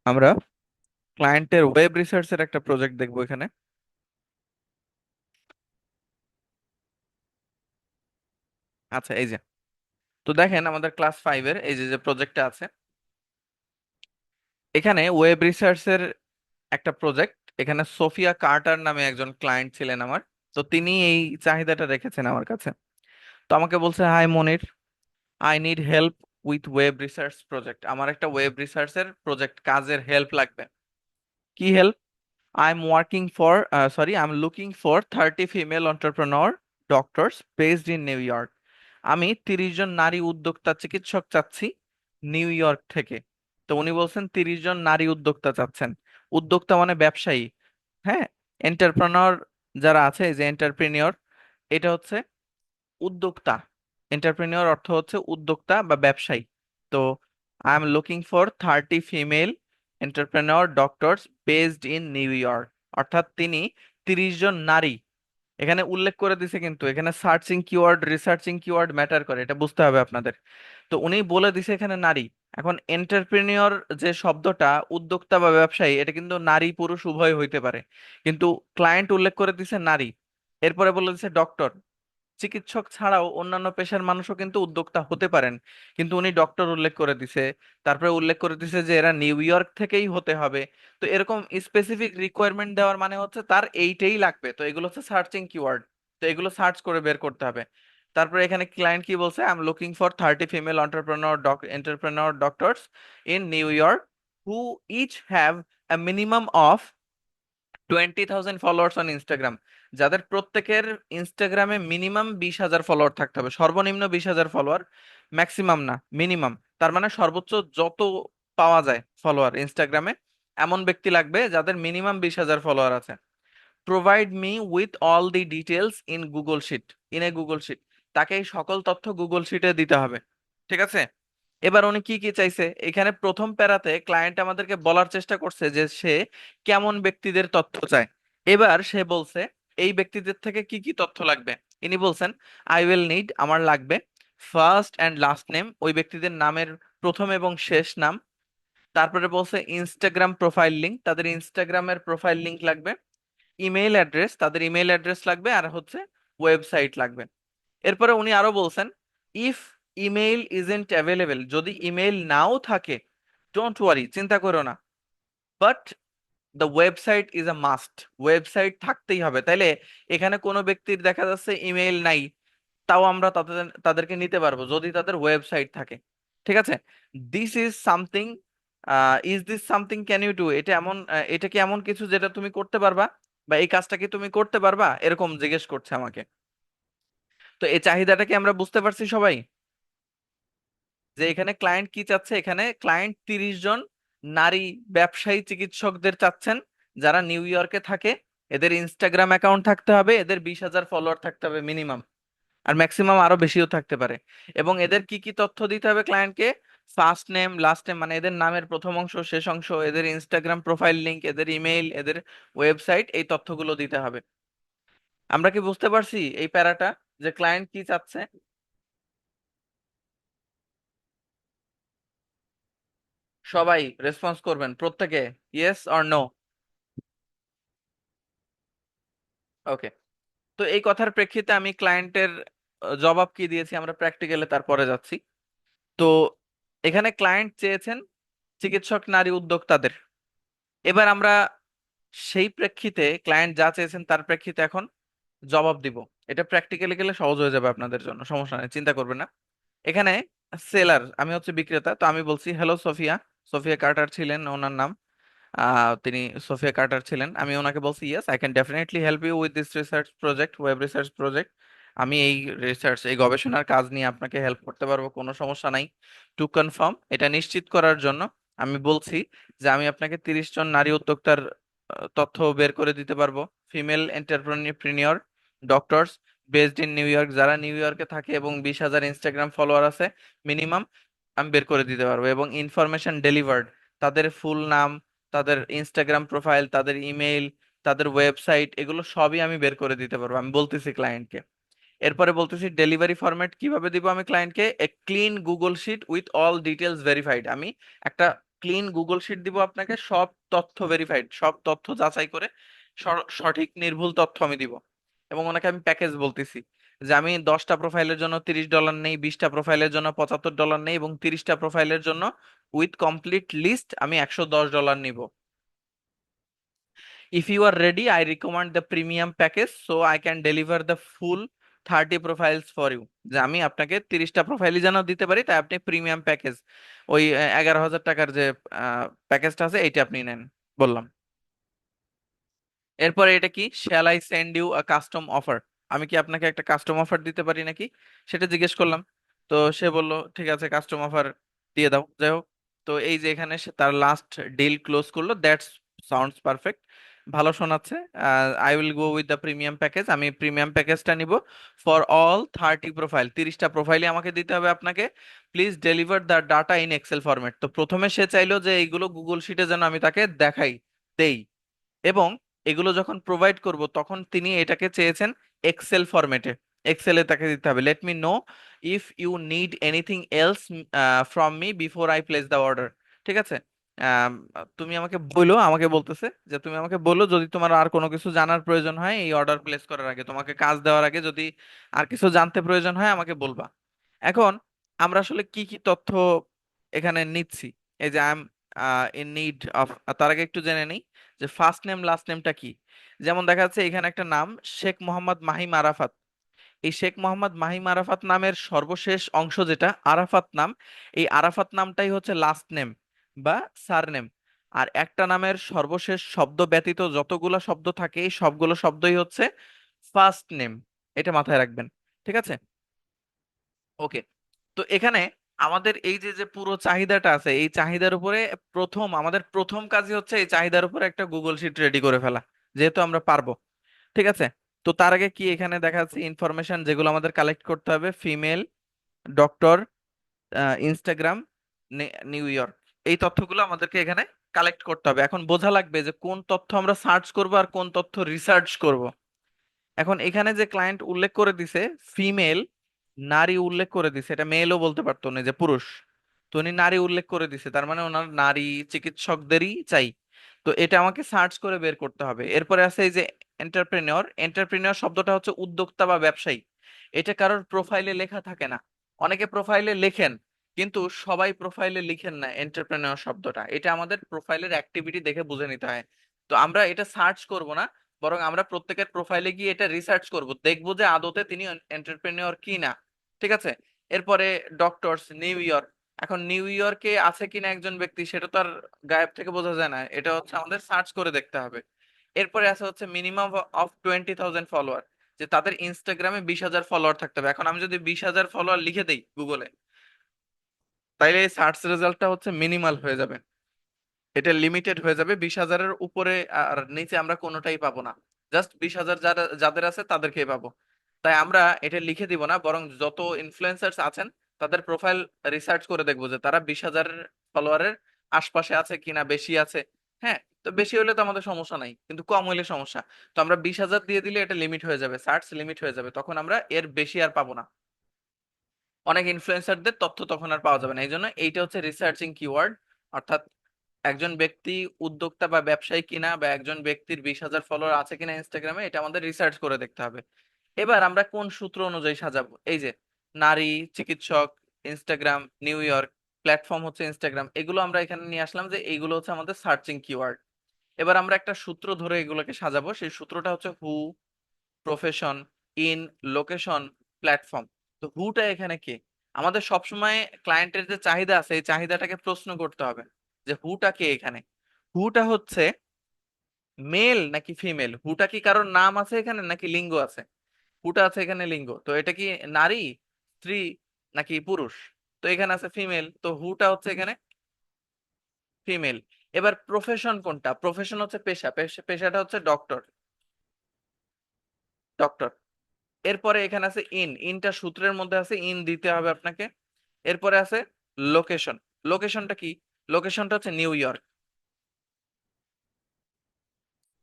আমরা ক্লায়েন্টের ওয়েব রিসার্চের একটা প্রজেক্ট দেখবো এখানে। আচ্ছা, এই যে, তো দেখেন আমাদের ক্লাস ফাইভের এই যে যে প্রজেক্টটা আছে, এখানে ওয়েব রিসার্চের একটা প্রজেক্ট। এখানে সোফিয়া কার্টার নামে একজন ক্লায়েন্ট ছিলেন আমার, তো তিনি এই চাহিদাটা রেখেছেন আমার কাছে। তো আমাকে বলছে, hi Monir, I need help with web research project. আমার একটা ওয়েব রিসার্চের প্রজেক্ট কাজের হেল্প লাগবে। কি হেল্প? I am working for, sorry, I am looking for 30 female entrepreneur doctors based in New York. আমি 30 জন নারী উদ্যোক্তা চিকিৎসক চাচ্ছি নিউ ইয়র্ক থেকে। তো উনি বলছেন 30 জন নারী উদ্যোক্তা চাচ্ছেন। উদ্যোক্তা মানে ব্যবসায়ী। হ্যাঁ, এন্টারপ্রেনর যারা আছে, এই যে এন্টারপ্রেনিয়র, এটা হচ্ছে উদ্যোক্তা। এন্টারপ্রেনিয়র অর্থ হচ্ছে উদ্যোক্তা বা ব্যবসায়ী। তো I am looking for 30 female entrepreneur doctors based in New York. অর্থাৎ তিনি 30 জন নারী, এখানে উল্লেখ করে দিছে, কিন্তু এখানে searching keyword researching keyword matter করে, এটা বুঝতে হবে আপনাদের। তো উনি বলে দিছে এখানে নারী। এখন এন্টারপ্রেনিয়র যে শব্দটা, উদ্যোক্তা বা ব্যবসায়ী, এটা কিন্তু নারী পুরুষ উভয় হইতে পারে, কিন্তু ক্লায়েন্ট উল্লেখ করে দিছে নারী। এরপরে বলে দিছে ডক্টর। চিকিৎসক ছাড়াও অন্যান্য পেশার মানুষও কিন্তু উদ্যোক্তা হতে পারেন, কিন্তু উনি ডক্টর উল্লেখ করে দিছে। তারপরে উল্লেখ করে দিছে যে এরা নিউ ইয়র্ক থেকেই হতে হবে। তো এরকম স্পেসিফিক রিকোয়ারমেন্ট দেওয়ার মানে হচ্ছে তার এইটাই লাগবে। তো এগুলো হচ্ছে সার্চিং কিওয়ার্ড, তো এগুলো সার্চ করে বের করতে হবে। তারপরে এখানে ক্লায়েন্ট কি বলছে, I am looking for 30 female entrepreneur doctors in New York who each have a minimum of 20,000 followers on Instagram. যাদের প্রত্যেকের ইনস্টাগ্রামে মিনিমাম 20,000 ফলোয়ার থাকতে হবে, সর্বনিম্ন 20,000 ফলোয়ার, ম্যাক্সিমাম না, মিনিমাম। তার মানে সর্বোচ্চ যত পাওয়া যায় ফলোয়ার ইনস্টাগ্রামে, এমন ব্যক্তি লাগবে যাদের মিনিমাম 20,000 ফলোয়ার আছে। Provide me with all the details in Google sheet, in a Google sheet. তাকে এই সকল তথ্য গুগল শিটে দিতে হবে। ঠিক আছে, এবার উনি কি কি চাইছে, এখানে প্রথম প্যারাতে ক্লায়েন্ট আমাদেরকে বলার চেষ্টা করছে যে সে কেমন ব্যক্তিদের তথ্য চায়। এবার সে বলছে এই ব্যক্তিদের থেকে কি কি তথ্য লাগবে। ইনি বলছেন, আই উইল নিড, আমার লাগবে ফার্স্ট অ্যান্ড লাস্ট নেম, ওই ব্যক্তিদের নামের প্রথম এবং শেষ নাম। তারপরে বলছে ইনস্টাগ্রাম প্রোফাইল লিংক, তাদের ইনস্টাগ্রামের প্রোফাইল লিংক লাগবে। ইমেইল অ্যাড্রেস, তাদের ইমেইল অ্যাড্রেস লাগবে, আর হচ্ছে ওয়েবসাইট লাগবে। এরপরে উনি আরো বলছেন, ইফ ইমেইল ইজেন্ট অ্যাভেলেবেল, যদি ইমেইল নাও থাকে, ডোন্ট ওয়ারি, চিন্তা করো না, but the website is a must, website থাকতেই হবে। তাইলে এখানে কোনো ব্যক্তির দেখা যাচ্ছে ইমেইল নাই, তাও আমরা তাদেরকে নিতে পারবো যদি তাদের ওয়েবসাইট থাকে। ঠিক আছে, this is something, is this something can you do, এটা এমন, এটা কি এমন কিছু যেটা তুমি করতে পারবা, বা এই কাজটা কি তুমি করতে পারবা, এরকম জিজ্ঞেস করছে আমাকে। তো এই চাহিদাটা কি আমরা বুঝতে পারছি সবাই, যে এখানে ক্লায়েন্ট কি চাচ্ছে? এখানে ক্লায়েন্ট 30 জন নারী ব্যবসায়ী চিকিৎসকদের চাচ্ছেন, যারা নিউ ইয়র্কে থাকে। এদের ইনস্টাগ্রাম অ্যাকাউন্ট থাকতে হবে, এদের 20,000 ফলোয়ার থাকতে হবে মিনিমাম, আর ম্যাক্সিমাম আরো বেশিও থাকতে পারে। এবং এদের কি কি তথ্য দিতে হবে ক্লায়েন্টকে? ফার্স্ট নেম, লাস্ট নেম, মানে এদের নামের প্রথম অংশ শেষ অংশ, এদের ইনস্টাগ্রাম প্রোফাইল লিংক, এদের ইমেইল, এদের ওয়েবসাইট, এই তথ্যগুলো দিতে হবে। আমরা কি বুঝতে পারছি এই প্যারাটা, যে ক্লায়েন্ট কি চাচ্ছে? সবাই রেসপন্স করবেন প্রত্যেকে, ইয়েস অর নো। ওকে, তো এই কথার প্রেক্ষিতে আমি ক্লায়েন্টের জবাব কি দিয়েছি আমরা প্র্যাকটিক্যালে তারপরে যাচ্ছি। তো এখানে ক্লায়েন্ট চেয়েছেন চিকিৎসক নারী উদ্যোক্তাদের। এবার আমরা সেই প্রেক্ষিতে ক্লায়েন্ট যা চেয়েছেন তার প্রেক্ষিতে এখন জবাব দিব। এটা প্র্যাকটিক্যালি গেলে সহজ হয়ে যাবে আপনাদের জন্য, সমস্যা নেই, চিন্তা করবেন না। এখানে সেলার, আমি হচ্ছে বিক্রেতা, তো আমি বলছি হ্যালো সোফিয়া। সোফিয়া কার্টার ছিলেন ওনার নাম। তিনি সোফিয়া কার্টার ছিলেন। আমি ওনাকে বলছি yes I can definitely help you with this research project, web research project. আমি এই রিসার্চ, এই গবেষণার কাজ নিয়ে আপনাকে হেল্প করতে পারবো, কোনো সমস্যা নাই। টু কনফার্ম, এটা নিশ্চিত করার জন্য আমি বলছি যে আমি আপনাকে 30 জন নারী উদ্যোক্তার তথ্য বের করে দিতে পারবো। Female entrepreneur doctors based in New York, যারা নিউ ইয়র্কে থাকে এবং 20,000 ইনস্টাগ্রাম ফলোয়ার আছে মিনিমাম, আমি বের করে দিতে পারবো। এবং ইনফরমেশন ডেলিভার্ড, তাদের ফুল নাম, তাদের ইনস্টাগ্রাম প্রোফাইল, তাদের ইমেইল, তাদের ওয়েবসাইট, এগুলো সবই আমি বের করে দিতে পারবো, আমি বলতেছি ক্লায়েন্টকে। এরপরে বলতেছি ডেলিভারি ফরম্যাট কিভাবে দিব আমি ক্লায়েন্টকে, a clean Google sheet with all details verified. আমি একটা ক্লিন গুগল শিট দিব আপনাকে, সব তথ্য ভেরিফাইড, সব তথ্য যাচাই করে সঠিক নির্ভুল তথ্য আমি দিব। এবং ওনাকে আমি প্যাকেজ বলতেছি যে আমি 10টা প্রোফাইলের জন্য $30 নেই, 20টা প্রোফাইলের জন্য $75 নেই, এবং 30টা প্রোফাইলের জন্য উইথ কমপ্লিট লিস্ট আমি $110 নিব। If you are ready, I recommend the premium package so I can deliver the full 30 profiles for you. যে আমি আপনাকে 30টা প্রোফাইলই যেন দিতে পারি, তাই আপনি প্রিমিয়াম প্যাকেজ, ওই 11,000 টাকার যে প্যাকেজটা আছে এইটা আপনি নেন বললাম। এরপরে এটা কি, shall I send you a custom offer, আমি কি আপনাকে একটা কাস্টম অফার দিতে পারি নাকি, সেটা জিজ্ঞেস করলাম। তো সে বলল ঠিক আছে কাস্টম অফার দিয়ে দাও। যাই হোক, তো এই যে এখানে সে তার লাস্ট ডিল ক্লোজ করলো, দ্যাটস সাউন্ডস পারফেক্ট, ভালো শোনাচ্ছে। I will go with the premium package, আমি প্রিমিয়াম প্যাকেজটা নিব। ফর অল 30 প্রোফাইল, 30টা প্রোফাইলই আমাকে দিতে হবে আপনাকে। Please deliver the data in Excel format. তো প্রথমে সে চাইলো যে এইগুলো গুগল শিটে যেন আমি তাকে দেখাই, দেই। এবং এগুলো যখন প্রোভাইড করব তখন তিনি এটাকে চেয়েছেন এক্সেল ফরম্যাটে, এক্সেলে তাকে দিতে হবে। Let me know if you need anything else from me before I place the order. ঠিক আছে, আম, তুমি আমাকে বলো, আমাকে বলতেছে যে তুমি আমাকে বলো যদি তোমার আর কোনো কিছু জানার প্রয়োজন হয় এই অর্ডার প্লেস করার আগে, তোমাকে কাজ দেওয়ার আগে যদি আর কিছু জানতে প্রয়োজন হয় আমাকে বলবা। এখন আমরা আসলে কি কি তথ্য এখানে নিচ্ছি, এই যে I am in need of, তার আগে একটু জেনে নিই যে ফার্স্ট নেম লাস্ট নেমটা কি। যেমন দেখা যাচ্ছে এখানে একটা নাম শেখ মোহাম্মদ মাহিম আরাফাত, এই শেখ মোহাম্মদ মাহিম আরাফাত নামের সর্বশেষ অংশ যেটা আরাফাত নাম, এই আরাফাত নামটাই হচ্ছে লাস্ট নেম বা সারনেম। আর একটা নামের সর্বশেষ শব্দ ব্যতীত যতগুলো শব্দ থাকে এই সবগুলো শব্দই হচ্ছে ফার্স্ট নেম, এটা মাথায় রাখবেন। ঠিক আছে, ওকে। তো এখানে আমাদের এই যে যে পুরো চাহিদাটা আছে, এই চাহিদার উপরে আমাদের প্রথম কাজই হচ্ছে এই চাহিদার উপরে একটা গুগল শিট রেডি করে ফেলা, যেহেতু আমরা পারবো। ঠিক আছে, তো তার আগে কি এখানে দেখা যাচ্ছে ইনফরমেশন যেগুলো আমাদের কালেক্ট করতে হবে, female doctor, Instagram, new York, এই তথ্যগুলো আমাদেরকে এখানে কালেক্ট করতে হবে। এখন বোঝা লাগবে যে কোন তথ্য আমরা সার্চ করব আর কোন তথ্য রিসার্চ করব। এখন এখানে যে ক্লায়েন্ট উল্লেখ করে দিছে ফিমেল, নারী উল্লেখ করে দিছে, এটা মেলও বলতে পারতো না যে পুরুষ, তো উনি নারী উল্লেখ করে দিছে, তার মানে ওনার নারী চিকিৎসকদেরই চাই। তো এটা আমাকে সার্চ করে বের করতে হবে। এরপরে আছে এই যে এন্টারপ্রেনিয়র, এন্টারপ্রেনিয়র শব্দটা হচ্ছে উদ্যোক্তা বা ব্যবসায়ী। এটা কারোর প্রোফাইলে লেখা থাকে না, অনেকে প্রোফাইলে লেখেন কিন্তু সবাই প্রোফাইলে লিখেন না এন্টারপ্রেনিয়র শব্দটা, এটা আমাদের প্রোফাইলের অ্যাক্টিভিটি দেখে বুঝে নিতে হয়। তো আমরা এটা সার্চ করব না, বরং আমরা প্রত্যেকের প্রোফাইলে গিয়ে এটা রিসার্চ করব, দেখবো যে আদতে তিনি এন্টারপ্রেনিয়র কি না। ঠিক আছে, এরপরে ডক্টরস নিউ ইয়র্ক, এখন নিউ ইয়র্কে আছে কিনা একজন ব্যক্তি সেটা তো আর গায়েব থেকে বোঝা যায় না, এটা হচ্ছে আমাদের সার্চ করে দেখতে হবে। এরপরে আছে হচ্ছে মিনিমাম অফ 20,000 ফলোয়ার, যে তাদের ইনস্টাগ্রামে 20,000 ফলোয়ার থাকতে হবে। এখন আমি যদি 20,000 ফলোয়ার লিখে দেই গুগলে, তাইলে এই সার্চ রেজাল্টটা হচ্ছে মিনিমাল হয়ে যাবে, এটা লিমিটেড হয়ে যাবে। 20,000-এর উপরে আর নিচে আমরা কোনোটাই পাবো না, জাস্ট 20,000 যারা যাদের আছে তাদেরকেই পাবো। তাই আমরা এটা লিখে দিব না, বরং যত ইনফ্লুয়েন্সার্স আছেন তাদের প্রোফাইল রিসার্চ করে দেখবো যে তারা 20,000 ফলোয়ারের আশপাশে আছে কিনা, বেশি আছে। হ্যাঁ, তো বেশি হলে তো আমাদের সমস্যা নাই, কিন্তু কম হলে সমস্যা। তো আমরা 20,000 দিয়ে দিলে এটা লিমিট হয়ে যাবে, সার্চ লিমিট হয়ে যাবে, তখন আমরা এর বেশি আর পাবো না। অনেক ইনফ্লুয়েন্সারদের তথ্য তখন আর পাওয়া যাবে না, এই জন্য এইটা হচ্ছে রিসার্চিং কিওয়ার্ড। অর্থাৎ একজন ব্যক্তি উদ্যোক্তা বা ব্যবসায়ী কিনা, বা একজন ব্যক্তির 20,000 ফলোয়ার আছে কিনা ইনস্টাগ্রামে, এটা আমাদের রিসার্চ করে দেখতে হবে। এবার আমরা কোন সূত্র অনুযায়ী সাজাবো, এই যে নারী চিকিৎসক, ইনস্টাগ্রাম, নিউ ইয়র্ক, প্ল্যাটফর্ম হচ্ছে ইনস্টাগ্রাম, এগুলো আমরা এখানে নিয়ে আসলাম যে এইগুলো হচ্ছে আমাদের সার্চিং কিওয়ার্ড। এবার আমরা একটা সূত্র ধরে এগুলোকে সাজাবো, সেই সূত্রটা হচ্ছে হু, প্রফেশন, ইন, লোকেশন, প্ল্যাটফর্ম। তো হুটা এখানে কে? আমাদের সবসময় ক্লায়েন্টের যে চাহিদা আছে এই চাহিদাটাকে প্রশ্ন করতে হবে যে হুটা কে এখানে। হুটা হচ্ছে মেল নাকি ফিমেল? হুটা কি কারোর নাম আছে এখানে নাকি লিঙ্গ আছে? হুটা আছে এখানে লিঙ্গ, তো এটা কি নারী, স্ত্রী নাকি পুরুষ? তো এখানে আছে ফিমেল, তো হুটা হচ্ছে এখানে ফিমেল। এবার প্রফেশন কোনটা? প্রফেশন হচ্ছে পেশা, পেশাটা হচ্ছে ডক্টর, ডক্টর। এরপরে এখানে আছে ইন, ইনটা সূত্রের মধ্যে আছে, ইন দিতে হবে আপনাকে। এরপরে আছে লোকেশন, লোকেশনটা কি? লোকেশনটা হচ্ছে নিউ ইয়র্ক,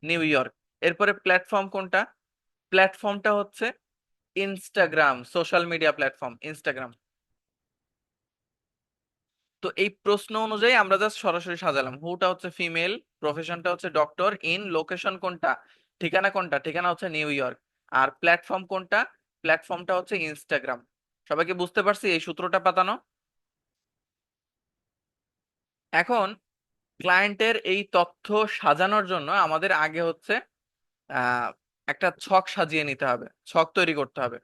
নিউ ইয়র্ক। এরপরে প্ল্যাটফর্ম কোনটা? প্ল্যাটফর্মটা হচ্ছে Instagram, social media platform Instagram. তো এই প্রশ্ন অনুযায়ী আমরা জাস্ট সরাসরি সাজালাম। হুটা হচ্ছে ফিমেল, প্রফেশনটা হচ্ছে ডক্টর, ইন, লোকেশন কোনটা, ঠিকানা কোনটা, ঠিকানা হচ্ছে নিউ ইয়র্ক, আর প্ল্যাটফর্ম কোনটা, প্ল্যাটফর্মটা হচ্ছে ইনস্টাগ্রাম। সবাইকে বুঝতে পারছি এই সূত্রটা পাতানো? এখন ক্লায়েন্টের এই তথ্য সাজানোর জন্য আমাদের আগে হচ্ছে আহ একটা ছক সাজিয়ে নিতে হবে, ছক তৈরি করতে হবে।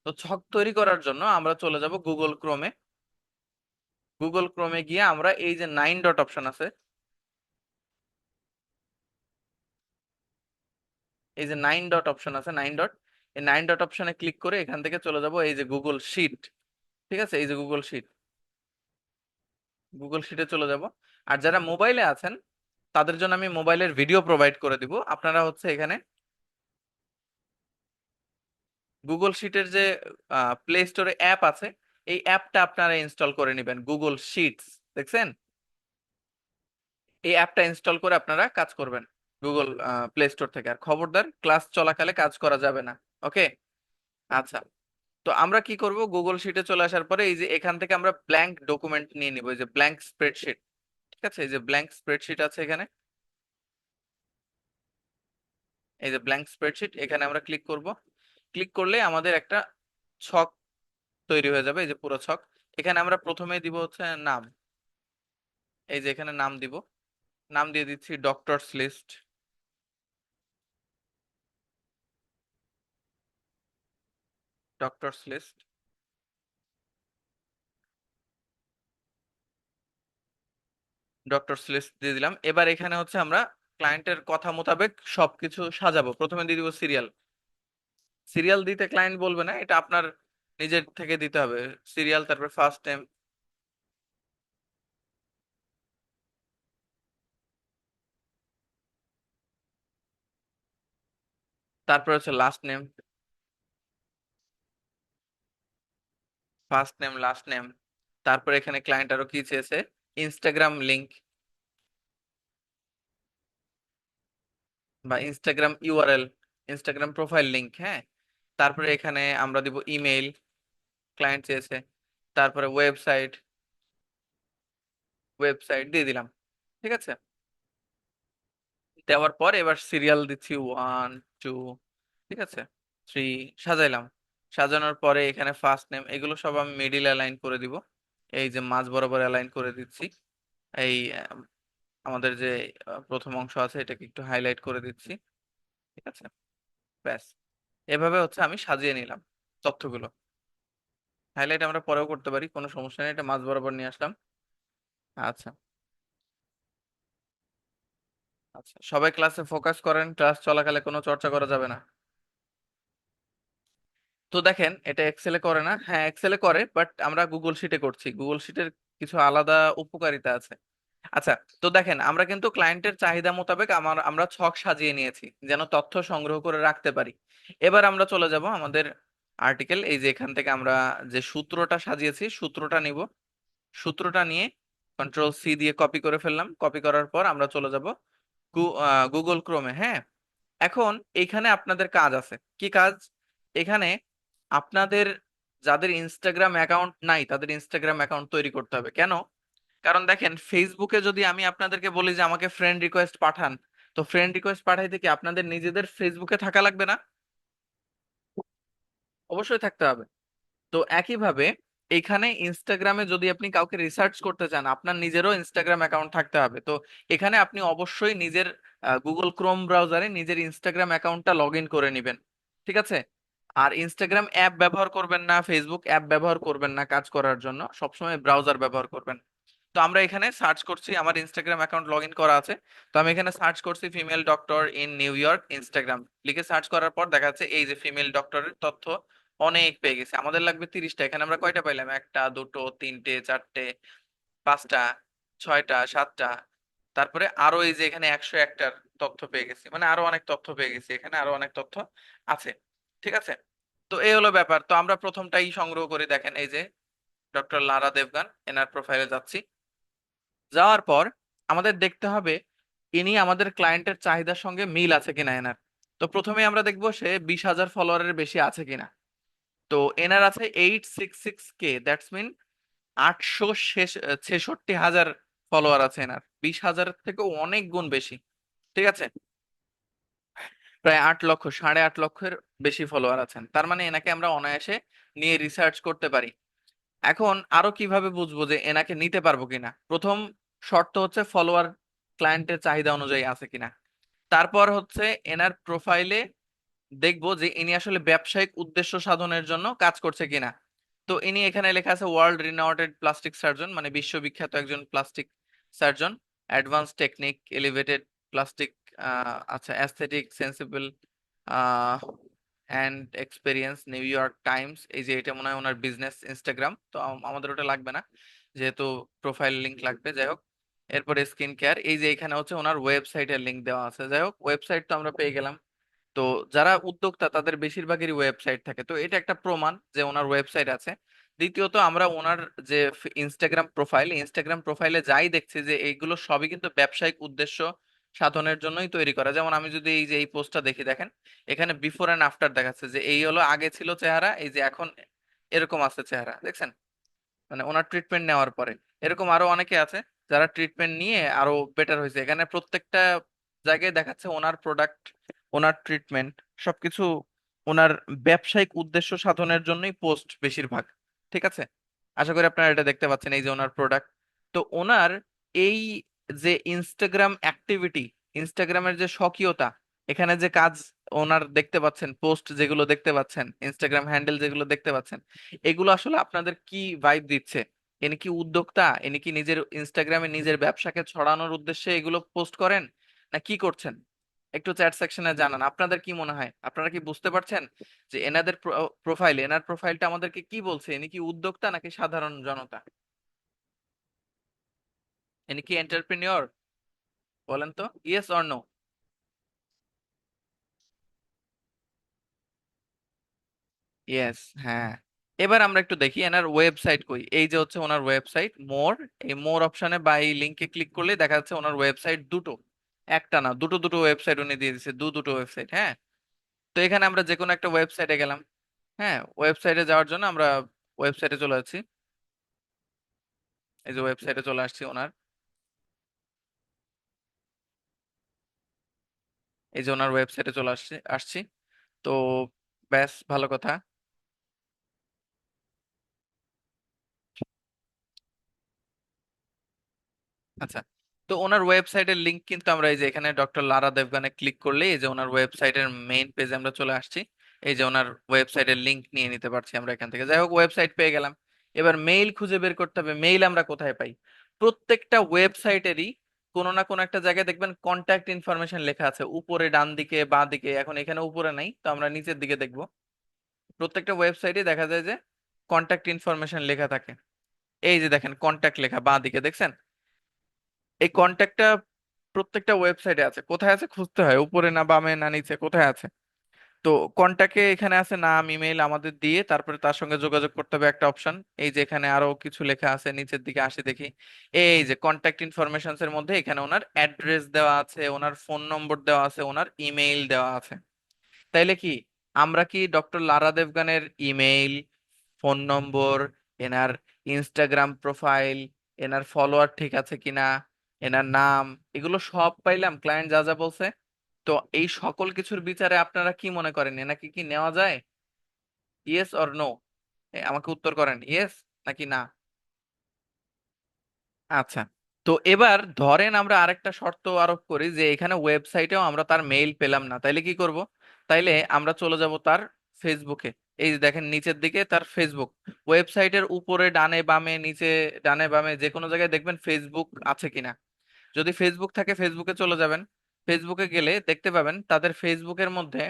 তো ছক তৈরি করার জন্য আমরা চলে যাব গুগল ক্রোমে। গুগল ক্রোমে গিয়ে আমরা এই যে 9 ডট অপশন আছে, এই যে 9 ডট অপশন আছে, 9 ডট, এই 9 ডট অপশনে ক্লিক করে এখান থেকে চলে যাব এই যে গুগল শিট। ঠিক আছে, এই যে গুগল শিট, গুগল শিটে চলে যাব। আর যারা মোবাইলে আছেন তাদের জন্য আমি মোবাইলের ভিডিও প্রোভাইড করে দিব। আপনারা হচ্ছে এখানে গুগল শিটের যে প্লে স্টোরে অ্যাপ আছে, এই অ্যাপটা আপনারা ইনস্টল করে নেবেন, গুগল শিটস। দেখছেন? এই অ্যাপটা ইনস্টল করে আপনারা কাজ করবেন গুগল প্লে স্টোর থেকে। আর খবরদার ক্লাস চলাকালে কাজ করা যাবে না। ওকে? আচ্ছা, তো আমরা কি করব, গুগল শিটে চলে আসার পরে এই যে এখান থেকে আমরা ব্ল্যাঙ্ক ডকুমেন্ট নিয়ে নিব, এই যে ব্ল্যাঙ্ক স্প্রেডশিট। ঠিক আছে, এই যে ব্ল্যাঙ্ক স্প্রেডশিট আছে এখানে, এই যে ব্ল্যাঙ্ক স্প্রেডশিট, এখানে আমরা ক্লিক করব। ক্লিক করলে আমাদের একটা ছক তৈরি হয়ে যাবে, এই যে পুরো ছক। এখানে আমরা প্রথমে দিব হচ্ছে নাম, এই যে এখানে নাম দিব। নাম দিয়ে দিচ্ছি doctors list, doctors list, doctors list দিয়ে দিলাম। এবার এখানে হচ্ছে আমরা ক্লায়েন্টের কথা মোতাবেক সবকিছু সাজাবো। প্রথমে দিয়ে দিব সিরিয়াল। সিরিয়াল দিতে ক্লায়েন্ট বলবে না, এটা আপনার নিজের থেকে দিতে হবে। সিরিয়াল, তারপর ফার্স্ট নেম, তারপর হচ্ছে last name, first name, last name. তারপর এখানে ক্লায়েন্ট আরো কি চেয়েছে, ইনস্টাগ্রাম লিংক বা Instagram URL, Instagram profile link. হ্যাঁ, তারপরে এখানে আমরা দিব ইমেইল, ক্লায়েন্ট চেয়েছে। তারপরে ওয়েবসাইট, ওয়েবসাইট দিয়ে দিলাম। ঠিক আছে, দেওয়ার পর এবার সিরিয়াল দিচ্ছি 1 2, ঠিক আছে, 3, সাজাইলাম। সাজানোর পরে এখানে ফার্স্ট নেম, এগুলো সব আমি মিডিল অ্যালাইন করে দিব। এই যে মাঝ বরাবর অ্যালাইন করে দিচ্ছি। এই আমাদের যে প্রথম অংশ আছে এটাকে একটু হাইলাইট করে দিচ্ছি। ঠিক আছে, ব্যাস। এভাবে হচ্ছে আমি সাজিয়ে নিলাম তথ্যগুলো। হাইলাইট আমরা পরেও করতে পারি, কোনো সমস্যা নেই, এটা মাঝ বরাবর নিয়ে আসলাম। আচ্ছা, আচ্ছা, সবাই ক্লাসে ফোকাস করেন, ক্লাস চলাকালে কোনো চর্চা করা যাবে না। তো দেখেন, এটা এক্সেলে করে না? হ্যাঁ, এক্সেলে করে, বাট আমরা গুগল শিটে করছি। গুগল শিটের কিছু আলাদা উপকারিতা আছে। আচ্ছা, তো দেখেন আমরা কিন্তু ক্লায়েন্টের চাহিদা মোতাবেক আমরা ছক সাজিয়ে নিয়েছি যেন তথ্য সংগ্রহ করে রাখতে পারি। এবার আমরা চলে যাব আমাদের আর্টিকেল, এই যে এখান থেকে আমরা যে সূত্রটা সাজিয়েছি সূত্রটা নিব। সূত্রটা নিয়ে কন্ট্রোল সি দিয়ে কপি করে ফেললাম। কপি করার পর আমরা চলে যাব গুগল ক্রোমে। হ্যাঁ, এখন এইখানে আপনাদের কাজ আছে। কি কাজ? এখানে আপনাদের যাদের ইনস্টাগ্রাম অ্যাকাউন্ট নাই তাদের ইনস্টাগ্রাম অ্যাকাউন্ট তৈরি করতে হবে। কেন? কারণ দেখেন, ফেসবুকে যদি আমি আপনাদেরকে বলি যে আমাকে ফ্রেন্ড রিকোয়েস্ট পাঠান, তো ফ্রেন্ড রিকোয়েস্ট পাঠাইতে কি আপনাদের নিজেদের ফেসবুকে থাকা লাগবে না? অবশ্যই থাকতে হবে। তো একইভাবে এইখানে ইনস্টাগ্রামে যদি আপনি কাউকে রিসার্চ করতে চান, আপনার নিজেরও ইনস্টাগ্রাম অ্যাকাউন্ট থাকতে হবে। তো এখানে আপনি অবশ্যই নিজের গুগল ক্রোম ব্রাউজারে নিজের ইনস্টাগ্রাম অ্যাকাউন্টটা লগ ইন করে নেবেন। ঠিক আছে? আর ইনস্টাগ্রাম অ্যাপ ব্যবহার করবেন না, ফেসবুক অ্যাপ ব্যবহার করবেন না কাজ করার জন্য, সবসময় ব্রাউজার ব্যবহার করবেন। তো আমরা এখানে সার্চ করছি, আমার ইনস্টাগ্রাম অ্যাকাউন্ট লগ ইন করা আছে। তো আমি এখানে সার্চ করছি female doctor in New York Instagram লিখে সার্চ করার পর দেখা যাচ্ছে এই যে ফিমেল ডক্টরের তথ্য অনেক পেয়ে গেছে। আমাদের লাগবে 30টা, এখানে আমরা কয়টা পাইলাম? একটা, দুটো, তিনটে, চারটে, পাঁচটা, ছয়টা, সাতটা। তারপরে আরো এই যে এখানে 101টার তথ্য পেয়ে গেছি, মানে আরো অনেক তথ্য পেয়ে গেছি, এখানে আরো অনেক তথ্য আছে। ঠিক আছে? তো এই হলো ব্যাপার। তো আমরা প্রথমটাই সংগ্রহ করে দেখেন, এই যে ডক্টর লারা দেবগান, এনার প্রোফাইলে যাচ্ছি। যাওয়ার পর আমাদের দেখতে হবে ইনি আমাদের ক্লায়েন্টের চাহিদার সঙ্গে মিল আছে কিনা এনার। তো প্রথমে আমরা দেখবো সে 20,000 ফলোয়ারের বেশি আছে কিনা। তো এনার আছে 866K, দ্যাটস মিন 866,000 ফলোয়ার আছে এনার, 20,000 থেকেও অনেক গুণ বেশি। ঠিক আছে? প্রায় 8 লক্ষ, 8.5 লক্ষের বেশি ফলোয়ার আছেন, তার মানে এনাকে আমরা অনায়াসে নিয়ে রিসার্চ করতে পারি। এখন আরো কিভাবে বুঝবো যে এনাকে নিতে পারবো কিনা? প্রথম শর্ত হচ্ছে ফলোয়ার ক্লায়েন্টের চাহিদা অনুযায়ী আছে কিনা। তারপর হচ্ছে এনার প্রোফাইলে দেখবো যে ইনি আসলে ব্যবসায়িক উদ্দেশ্য সাধনের জন্য কাজ করছে কিনা। তো ইনি এখানে লেখা আছে ওয়ার্ল্ড রিনাউটেড প্লাস্টিক সার্জন, মানে বিশ্ববিখ্যাত একজন plastic surgeon. Advance technique, elevated plastic, আচ্ছা, aesthetic, sensible and experience, New York Times. এই যে এটা মনে হয় ওনার বিজনেস ইনস্টাগ্রাম, তো আমাদের ওটা লাগবে না, যেহেতু প্রোফাইল লিংক লাগবে। যাই হোক, এরপরে স্কিন কেয়ার, এই যে এখানে হচ্ছে ওনার ওয়েবসাইটের লিংক দেওয়া আছে। যাই হোক, ওয়েবসাইট তো আমরা পেয়ে গেলাম। তো যারা উদ্যোক্তা তাদের বেশিরভাগেরই ওয়েবসাইট থাকে, তো এটা একটা প্রমাণ যে ওনার ওয়েবসাইট আছে। দ্বিতীয়ত, আমরা ওনার যে ইনস্টাগ্রাম প্রোফাইলে যাই দেখছি যে এইগুলো সবই কিন্তু ব্যবসায়িক উদ্দেশ্য সাধনের জন্যই তৈরি করা। যেমন আমি যদি এই যে এই পোস্টটা দেখি, দেখেন এখানে বিফোর এন্ড আফটার দেখাচ্ছে যে এই হলো আগে ছিল চেহারা, এই যে এখন এরকম আছে চেহারা, দেখছেন? মানে ওনার ট্রিটমেন্ট নেওয়ার পরে। এরকম আরো অনেকে আছে যারা ট্রিটমেন্ট নিয়ে আরো বেটার হয়েছে। এখানে প্রত্যেকটা জায়গায় দেখাচ্ছে ওনার প্রোডাক্ট, ওনার ট্রিটমেন্ট, সবকিছু ওনার ব্যবসায়িক উদ্দেশ্য সাধনের জন্যই পোস্ট বেশিরভাগ। ঠিক আছে? আশা করি আপনারা এটা দেখতে পাচ্ছেন, এই যে ওনার প্রোডাক্ট। তো ওনার এই যে ইনস্টাগ্রাম অ্যাক্টিভিটি, ইনস্টাগ্রামের যে স্বকীয়তা, এখানে যে কাজ ওনার দেখতে পাচ্ছেন, পোস্ট যেগুলো দেখতে পাচ্ছেন, ইনস্টাগ্রাম হ্যান্ডেল যেগুলো দেখতে পাচ্ছেন, এগুলো আসলে আপনাদের কি ভাইব দিচ্ছে? ইনি কি উদ্যোক্তা? ইনি কি নিজের ইনস্টাগ্রামে নিজের ব্যবসাকে ছড়ানোর উদ্দেশ্যে এগুলো পোস্ট করেন, না কি করছেন? একটু চ্যাট সেকশনে জানান আপনাদের কি মনে হয়। আপনারা কি বুঝতে পারছেন যে এনাদের এনার প্রোফাইলটা আমাদেরকে কি বলছে? ইনি কি উদ্যোক্তা নাকি সাধারণ জনতা? ইনি কি এন্টারপ্রেনিয়র? বলেন তো, ইয়েস অর নো? ইয়েস, হ্যাঁ। এবার আমরা একটু দেখি এনার ওয়েবসাইট কই। এই যে হচ্ছে ওনার ওয়েবসাইট মোর, এই মোর অপশনে বা এই লিংকে ক্লিক করলে দেখা যাচ্ছে ওনার ওয়েবসাইট দুটো, একটা না, দুটো দুটো ওয়েবসাইট উনি দিয়ে দিচ্ছে, দুটো ওয়েবসাইট। হ্যাঁ, তো এখানে আমরা যে কোনো একটা ওয়েবসাইটে গেলাম। হ্যাঁ, ওয়েবসাইটে যাওয়ার জন্য আমরা ওয়েবসাইটে চলে যাচ্ছি। এই যে ওয়েবসাইটে চলে আসছি ওনার, এই যে ওনার ওয়েবসাইটে চলে আসছি। তো ব্যাস, ভালো কথা। আচ্ছা, তো ওনার ওয়েবসাইটের লিংক কিন্তু আমরা এই যে এখানে ডক্টর লারা দেবগানে ক্লিক করলে এই যে ওনার ওয়েবসাইটের মেইন পেজে আমরা চলে আসছি। এই যে ওনার ওয়েবসাইটের লিংক নিয়ে নিতে পারছি আমরা এখান থেকে। যাই হোক, ওয়েবসাইট পেয়ে গেলাম। এবার মেইল খুঁজে বের করতে হবে। মেইল আমরা কোথায় পাই? প্রত্যেকটা ওয়েবসাইটেরই কোনো না কোনো একটা জায়গায় দেখবেন কন্ট্যাক্ট ইনফরমেশন লেখা আছে, উপরে ডান দিকে, বাঁ দিকে। এখন এখানে উপরে নাই, তো আমরা নিচের দিকে দেখবো। প্রত্যেকটা ওয়েবসাইটে দেখা যায় যে কন্ট্যাক্ট ইনফরমেশন লেখা থাকে। এই যে দেখেন কন্ট্যাক্ট লেখা বাঁ দিকে, দেখছেন? এই কন্ট্যাক্টটা প্রত্যেকটা ওয়েবসাইটে আছে। কোথায় আছে খুঁজতে হয়, উপরে না বামে না নিচে, কোথায় আছে? তো কন্ট্যাক্টে এখানে আছে নাম, ইমেল আমাদের দিয়ে, তারপরে তার সঙ্গে যোগাযোগ করতে হবে, একটা অপশন। এই যে এখানে আরো কিছু লেখা আছে, নিচের দিকে আসি দেখি। এই যে কন্ট্যাক্ট ইনফরমেশনস এর মধ্যে এখানে ওনার অ্যাড্রেস দেওয়া আছে, ওনার ফোন নম্বর দেওয়া আছে, ওনার ইমেইল দেওয়া আছে। তাইলে কি আমরা কি ডক্টর লারা দেবগানের ইমেইল, ফোন নম্বর, এনার ইনস্টাগ্রাম প্রোফাইল, এনার ফলোয়ার ঠিক আছে কিনা, এনার নাম, এগুলো সব পাইলাম ক্লায়েন্ট যা যা বলছে? তো এই সকল কিছুর বিচারে আপনারা কি মনে করেন, এনাকে কি নেওয়া যায়? Yes or no? আমাকে উত্তর করেন, ইয়েস নাকি না? আচ্ছা, তো এবার ধরেন আমরা আরেকটা শর্ত আরোপ করি যে এখানে ওয়েবসাইটেও আমরা তার মেইল পেলাম না, তাইলে কি করব? তাইলে আমরা চলে যাব তার ফেসবুকে। এই যে দেখেন নিচের দিকে তার ফেসবুক, ওয়েবসাইটের উপরে ডানে বামে নিচে, ডানে বামে যে কোনো জায়গায় দেখবেন ফেসবুক আছে কিনা। যদি ফেসবুক থাকে ফেসবুকে চলে যাবেন। ফেসবুকে গেলে দেখতে পাবেন তাদের ফেসবুকের মধ্যে,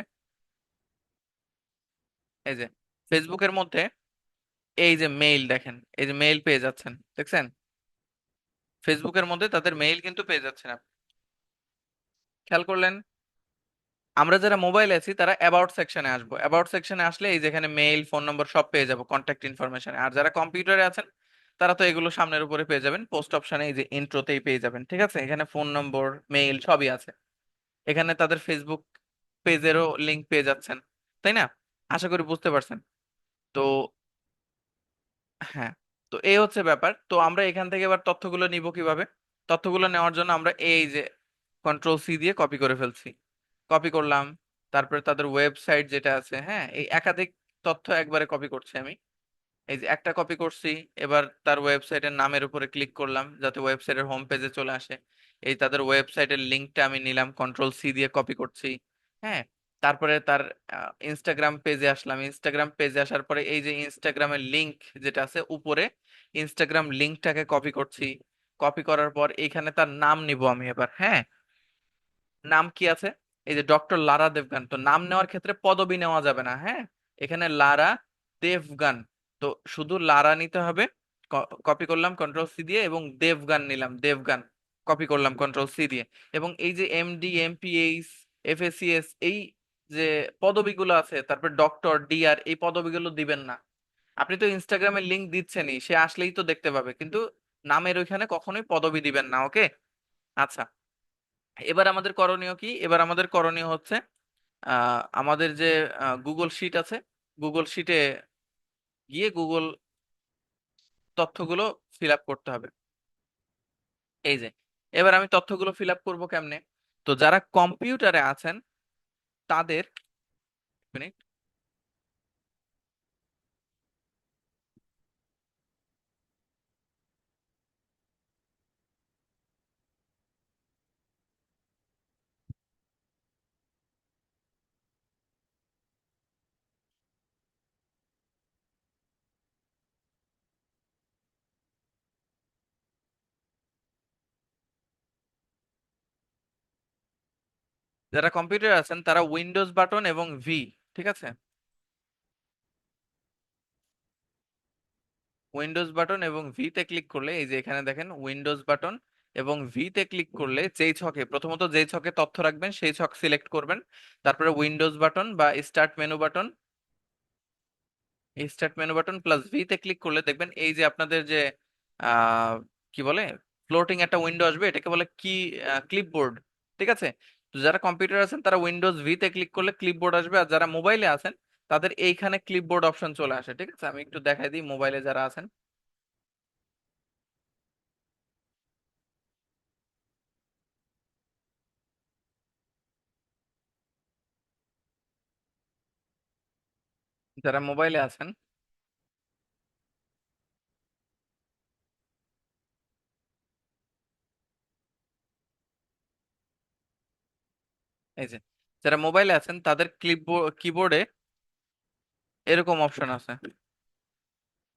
এই যে ফেসবুকের মধ্যে এই যে মেইল দেখেন, এই যে মেইল পেয়ে যাচ্ছেন, দেখছেন? ফেসবুকের মধ্যে তাদের মেইল কিন্তু পেয়ে যাচ্ছেন আপনি, খেয়াল করলেন? আমরা যারা মোবাইলে আছি তারা অ্যাবাউট সেকশনে আসবো, অ্যাবাউট সেকশনে আসলে এই যেখানে মেইল ফোন নম্বর সব পেয়ে যাবো কন্ট্যাক্ট ইনফরমেশনে। আর যারা কম্পিউটারে আছেন তারা তো এগুলো সামনের উপরে পেয়ে যাবেন, পোস্ট অপশনে এই যে ইন্ট্রোতেই পেয়ে যাবেন, ঠিক আছে? এখানে ফোন নম্বর মেইল সবই আছে। এখানে তাদের ফেসবুক পেজেরও লিংক পেয়ে যাচ্ছেন, তাই না? আশা করি বুঝতে পারছেন। তো হ্যাঁ, তো এই হচ্ছে ব্যাপার। তো আমরা এখান থেকে এবার তথ্যগুলো নিব কিভাবে? তথ্যগুলো নেওয়ার জন্য আমরা এই যে কন্ট্রোল সি দিয়ে কপি করে ফেলছি, কপি করলাম। তারপরে তাদের ওয়েবসাইট যেটা আছে, হ্যাঁ, এই একাধিক তথ্য একবারে কপি করছি আমি। এই যে একটা কপি করছি, এবার তার ওয়েবসাইটের নামের উপরে ক্লিক করলাম যাতে ওয়েবসাইটের হোম পেজে চলে আসে। এই তাদের ওয়েবসাইটের লিংকটা আমি নিলাম, কন্ট্রোল সি দিয়ে কপি করছি। হ্যাঁ, তারপরে তার ইনস্টাগ্রাম পেজে আসলাম, ইনস্টাগ্রাম পেজে আসার পরে এই যে ইনস্টাগ্রামের লিংক যেটা আছে উপরে, ইনস্টাগ্রাম লিংকটাকে কপি করছি। কপি করার পর এইখানে তার নাম নিব আমি এবার, হ্যাঁ। নাম কি আছে? এই যে ডক্টর লারা দেবগান, তো নাম নেওয়ার ক্ষেত্রে পদবি নেওয়া যাবে না, হ্যাঁ। এখানে লারা দেবগান, তো শুধু লারা নিতে হবে। কপি করলাম কন্ট্রোল সি দিয়ে, এবং দেবগান নিলাম, দেবগান কপি করলাম কন্ট্রোল সি দিয়ে। এবং এই যে এমডি এমপিএইচ এফএসিএস এই যে পদবিগুলো আছে, তারপর ডক্টর ডিআর এই পদবিগুলো দিবেন না। আপনি তো ইনস্টাগ্রামের লিংক দিচ্ছেনই, সে আসলেই তো দেখতে পাবে, কিন্তু নামের ওইখানে কখনোই পদবি দিবেন না, ওকে? আচ্ছা, এবার আমাদের করণীয় কি? এবার আমাদের করণীয় হচ্ছে আমাদের যে গুগল শিট আছে, গুগল শিটে গিয়ে গুগল তথ্যগুলো ফিল আপ করতে হবে। এই যে এবার আমি তথ্যগুলো ফিল আপ করবো কেমনে? তো যারা কম্পিউটারে আছেন তাদের, মিনিট, যারা কম্পিউটারে আছেন তারা উইন্ডোজ বাটন এবং ভি, ঠিক আছে, উইন্ডোজ বাটন এবং ভি তে ক্লিক করলে এই যে এখানে দেখেন উইন্ডোজ বাটন এবং ভি তে ক্লিক করলে যেই ছকে, প্রথমত যেই ছকে তথ্য রাখবেন সেই ছক সিলেক্ট করবেন। তারপরে উইন্ডোজ বাটন বা start menu button, start menu button plus V তে ক্লিক করলে দেখবেন এই যে আপনাদের যে আহ কি বলে ফ্লোটিং একটা উইন্ডো আসবে, এটাকে বলে কি, ক্লিপবোর্ড, ঠিক আছে? তো যারা কম্পিউটার আছেন তারা উইন্ডোজ ভি তে ক্লিক করলে ক্লিপবোর্ড আসবে, আর যারা মোবাইলে আছেন তাদের এইখানে ক্লিপবোর্ড অপশন চলে আসে, ঠিক আছে? আমি একটু দেখাই দিই মোবাইলে যারা আছেন। যারা মোবাইলে আছেন, এই যে যারা মোবাইলে আছেন তাদের কিবোর্ডে এরকম অপশন আছে,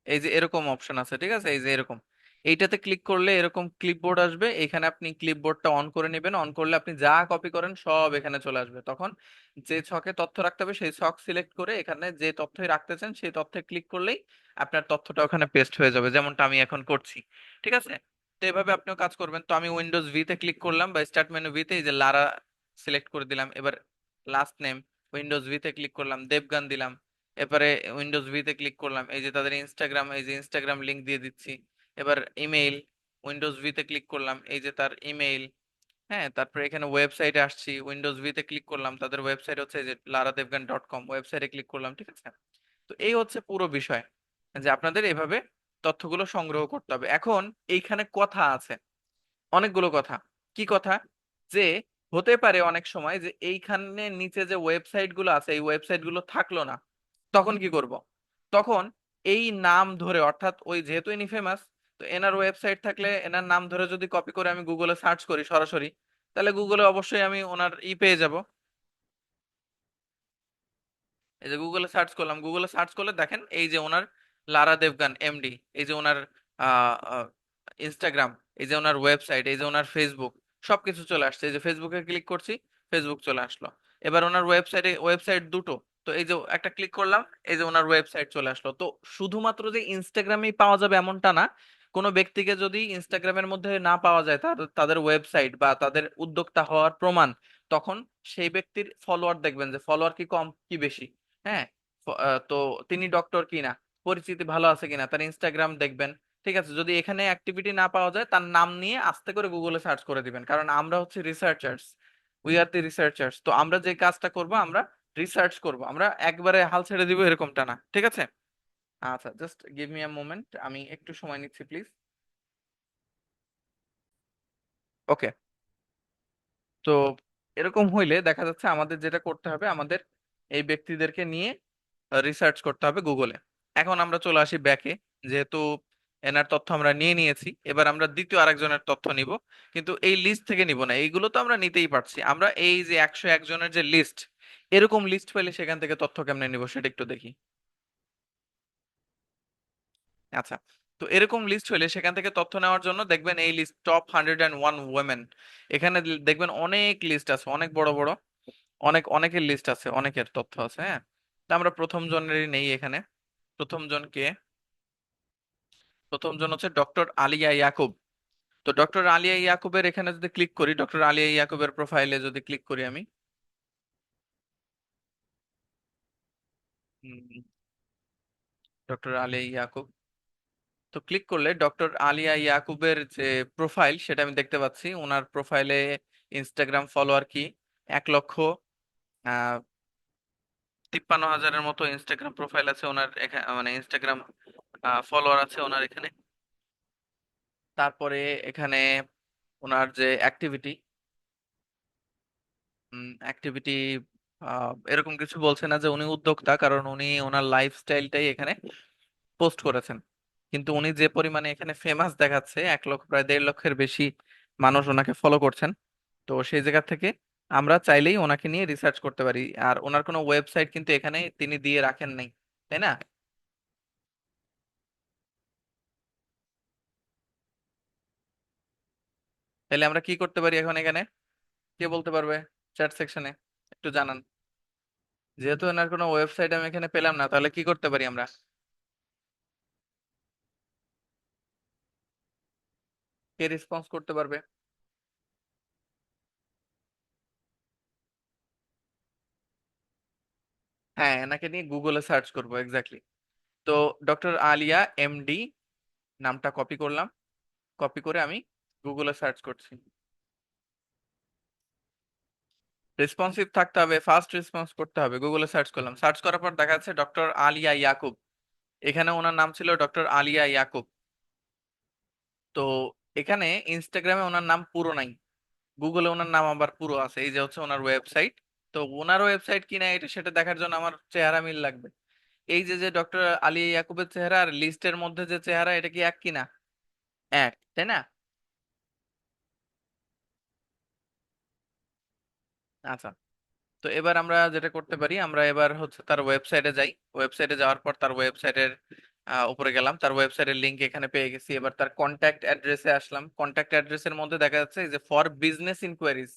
এই যে এরকম অপশন আছে, ঠিক আছে? এই যে এরকম, এইটাতে ক্লিক করলে এরকম ক্লিপবোর্ড আসবে, এখানে আপনি ক্লিপবোর্ডটা অন করে নেবেন, অন করলে আপনি যা কপি করেন সব এখানে চলে আসবে। তখন যে ছকে তথ্য রাখতে হবে সেই ছক সিলেক্ট করে এখানে যে তথ্যই রাখতে চান সেই তথ্যে ক্লিক করলেই আপনার তথ্যটা ওখানে পেস্ট হয়ে যাবে, যেমনটা আমি এখন করছি, ঠিক আছে? তো এভাবে আপনিও কাজ করবেন। তো আমি উইন্ডোজ ভি তে ক্লিক করলাম বা স্টার্ট মেনু ভি তে, এই যে লারা সিলেক্ট করে দিলাম। এবার লাস্ট নেম উইন্ডোজ ভি তে ক্লিক করলাম, দেবগান দিলাম। এবারে উইন্ডোজ ভি তে ক্লিক করলাম, এই যে তাদের ইনস্টাগ্রাম, এই যে ইনস্টাগ্রাম লিংক দিয়ে দিচ্ছি। এবার ইমেইল, উইন্ডোজ ভি তে ক্লিক করলাম, এই যে তার ইমেইল। হ্যাঁ, তারপরে এখানে ওয়েবসাইটে আসছি, উইন্ডোজ ভি তে ক্লিক করলাম, তাদের ওয়েবসাইট হচ্ছে এই যে laradevgan.com, ওয়েবসাইটে ক্লিক করলাম, ঠিক আছে? তো এই হচ্ছে পুরো বিষয়, যে আপনাদের এভাবে তথ্যগুলো সংগ্রহ করতে হবে। এখন এইখানে কথা আছে, অনেকগুলো কথা। কি কথা? যে হতে পারে অনেক সময় যে এইখানে নিচে যে ওয়েবসাইট গুলো আছে এই ওয়েবসাইট গুলো থাকলো না, তখন কি করব? তখন এই নাম ধরে, অর্থাৎ ওই যেহেতু ইনি ফেমাস, তো এনার ওয়েবসাইট থাকলে এনার নাম ধরে যদি কপি করে আমি গুগলে সার্চ করি সরাসরি, তাহলে গুগলে অবশ্যই আমি ওনার পেয়ে যাব। এই যে গুগলে সার্চ করলাম, গুগলে সার্চ করলে দেখেন এই যে ওনার লারা দেবগান এমডি, এই যে ওনার ইনস্টাগ্রাম, এই যে ওনার ওয়েবসাইট, এই যে ওনার ফেসবুক, সবকিছু চলে আসছে। এই যে ফেসবুকে ক্লিক করছি, ফেসবুক চলে আসলো। এবার ওনার ওয়েবসাইট দুটো, তো এই যে একটা ক্লিক করলাম, এই যে ওনার ওয়েবসাইট চলে আসলো। তো শুধুমাত্র যে ইনস্টাগ্রামেই পাওয়া যাবে এমনটা না, কোনো ব্যক্তিকে যদি ইনস্টাগ্রামের মধ্যে না পাওয়া যায় তাদের তাদের ওয়েবসাইট বা তাদের উদ্যোক্তা হওয়ার প্রমাণ, তখন সেই ব্যক্তির ফলোয়ার দেখবেন যে ফলোয়ার কি কম কি বেশি। হ্যাঁ, তো তিনি ডক্টর কিনা, পরিচিতি ভালো আছে কিনা, তার ইনস্টাগ্রাম দেখবেন। ঠিক আছে, যদি এখানে অ্যাক্টিভিটি না পাওয়া যায়, তার নাম নিয়ে আস্তে করে গুগলে সার্চ করে দিবেন, কারণ আমরা হচ্ছে researchers, we are the researchers. তো আমরা যে কাজটা করব, আমরা রিসার্চ করব, আমরা একবারে হাল ছেড়ে দিব এরকমটা না, ঠিক আছে? আচ্ছা, just give me a moment, আমি একটু সময় নিচ্ছি প্লিজ। ওকে। তো এরকম হইলে দেখা যাচ্ছে আমাদের যেটা করতে হবে, আমাদের এই ব্যক্তিদেরকে নিয়ে রিসার্চ করতে হবে গুগলে। এখন আমরা চলে আসি ব্যাকে। যেহেতু এনার তথ্য আমরা নিয়ে নিয়েছি, এবার আমরা দ্বিতীয় আরেকজনের তথ্য নিব। কিন্তু এই লিস্ট থেকে নিব না, এইগুলো তো আমরা নিতেই পারছি। আমরা এই যে 101 জনের যে লিস্ট, এরকম লিস্ট পেলে সেখান থেকে তথ্য কেমনে নিব সেটা একটু দেখি। আচ্ছা, তো এরকম লিস্ট হলে সেখান থেকে তথ্য নেওয়ার জন্য দেখবেন এই লিস্ট টপ 101 ওয়েমেন, এখানে দেখবেন অনেক লিস্ট আছে, অনেক বড় বড়, অনেকের লিস্ট আছে, অনেকের তথ্য আছে। হ্যাঁ, তা আমরা প্রথম জনেরই নেই এখানে। প্রথম জন কে? প্রথম জন হচ্ছে ডক্টর আলিয়া ইয়াকুব। তো ডক্টর আলিয়া ইয়াকুবের এখানে যদি ক্লিক করি, ডক্টর আলিয়া ইয়াকুবের প্রোফাইলে যদি ক্লিক করি আমি, ডক্টর আলিয়া ইয়াকুব, তো ক্লিক করলে ডক্টর আলিয়া ইয়াকুবের যে প্রোফাইল সেটা আমি দেখতে পাচ্ছি। ওনার প্রোফাইলে ইনস্টাগ্রাম ফলোয়ার কি 1,53,000-এর মতো ইনস্টাগ্রাম প্রোফাইল আছে ওনার মানে ইনস্টাগ্রাম ফলোয়ার আছে ওনার এখানে। তারপরে এখানে ওনার যে অ্যাক্টিভিটি এরকম কিছু বলছে না যে উনি উদ্যোক্তা, কারণ উনি ওনার লাইফস্টাইলটাই এখানে পোস্ট করেছেন। কিন্তু উনি যে পরিমাণে এখানে ফেমাস দেখাচ্ছে, 1 লক্ষ, প্রায় 1.5 লক্ষের বেশি মানুষ ওনাকে ফলো করছেন। তো সেই জায়গা থেকে আমরা চাইলেই ওনাকে নিয়ে রিসার্চ করতে পারি। আর ওনার কোনো ওয়েবসাইট কিন্তু এখানে তিনি দিয়ে রাখেন নাই, তাই না? তাহলে আমরা কি করতে পারি এখন এখানে? কে বলতে পারবে চ্যাট সেকশনে? একটু জানান। যেহেতু ওনার কোনো ওয়েবসাইট আমি এখানে পেলাম না, তাহলে কি করতে পারি আমরা? কে রেসপন্স করতে পারবে? হ্যাঁ, এনাকে নিয়ে গুগলে সার্চ করবো, এক্স্যাক্টলি। তো ডক্টর আলিয়া এমডি নামটা কপি করলাম, কপি করে আমি গুগলে সার্চ করছি। রেসপন্সিভ থাকতে হবে, ফাস্ট রেসপন্স করতে হবে। গুগলে সার্চ করলাম, সার্চ করার পর দেখা যাচ্ছে ডক্টর আলিয়া ইয়াকুব, এখানে ওনার নাম ছিল ডক্টর আলিয়া ইয়াকুব। তো এখানে ইনস্টাগ্রামে ওনার নাম পুরো নাই, গুগলে ওনার নাম আবার পুরো আছে। এই যে হচ্ছে ওনার ওয়েবসাইট। তো ওনার ওয়েবসাইট কিনা এটা সেটা দেখার জন্য আমার চেহারা মিল লাগবে। এই যে যে ডক্টর আলিয়া ইয়াকুবের চেহারা আর লিস্টের মধ্যে যে চেহারা, এটা কি এক কিনা? এক, তাই না? আচ্ছা, তো এবার আমরা যেটা করতে পারি, আমরা এবার হচ্ছে তার ওয়েবসাইটে যাই। ওয়েবসাইটে যাওয়ার পর তার ওয়েবসাইটের উপরে গেলাম, তার ওয়েবসাইটের লিংক এখানে পেয়ে গেছি। এবার তার কন্ট্যাক্ট অ্যাড্রেসে আসলাম। কন্ট্যাক্ট অ্যাড্রেসের মধ্যে দেখা যাচ্ছে এই যে ফর বিজনেস ইনকোয়ারিজ,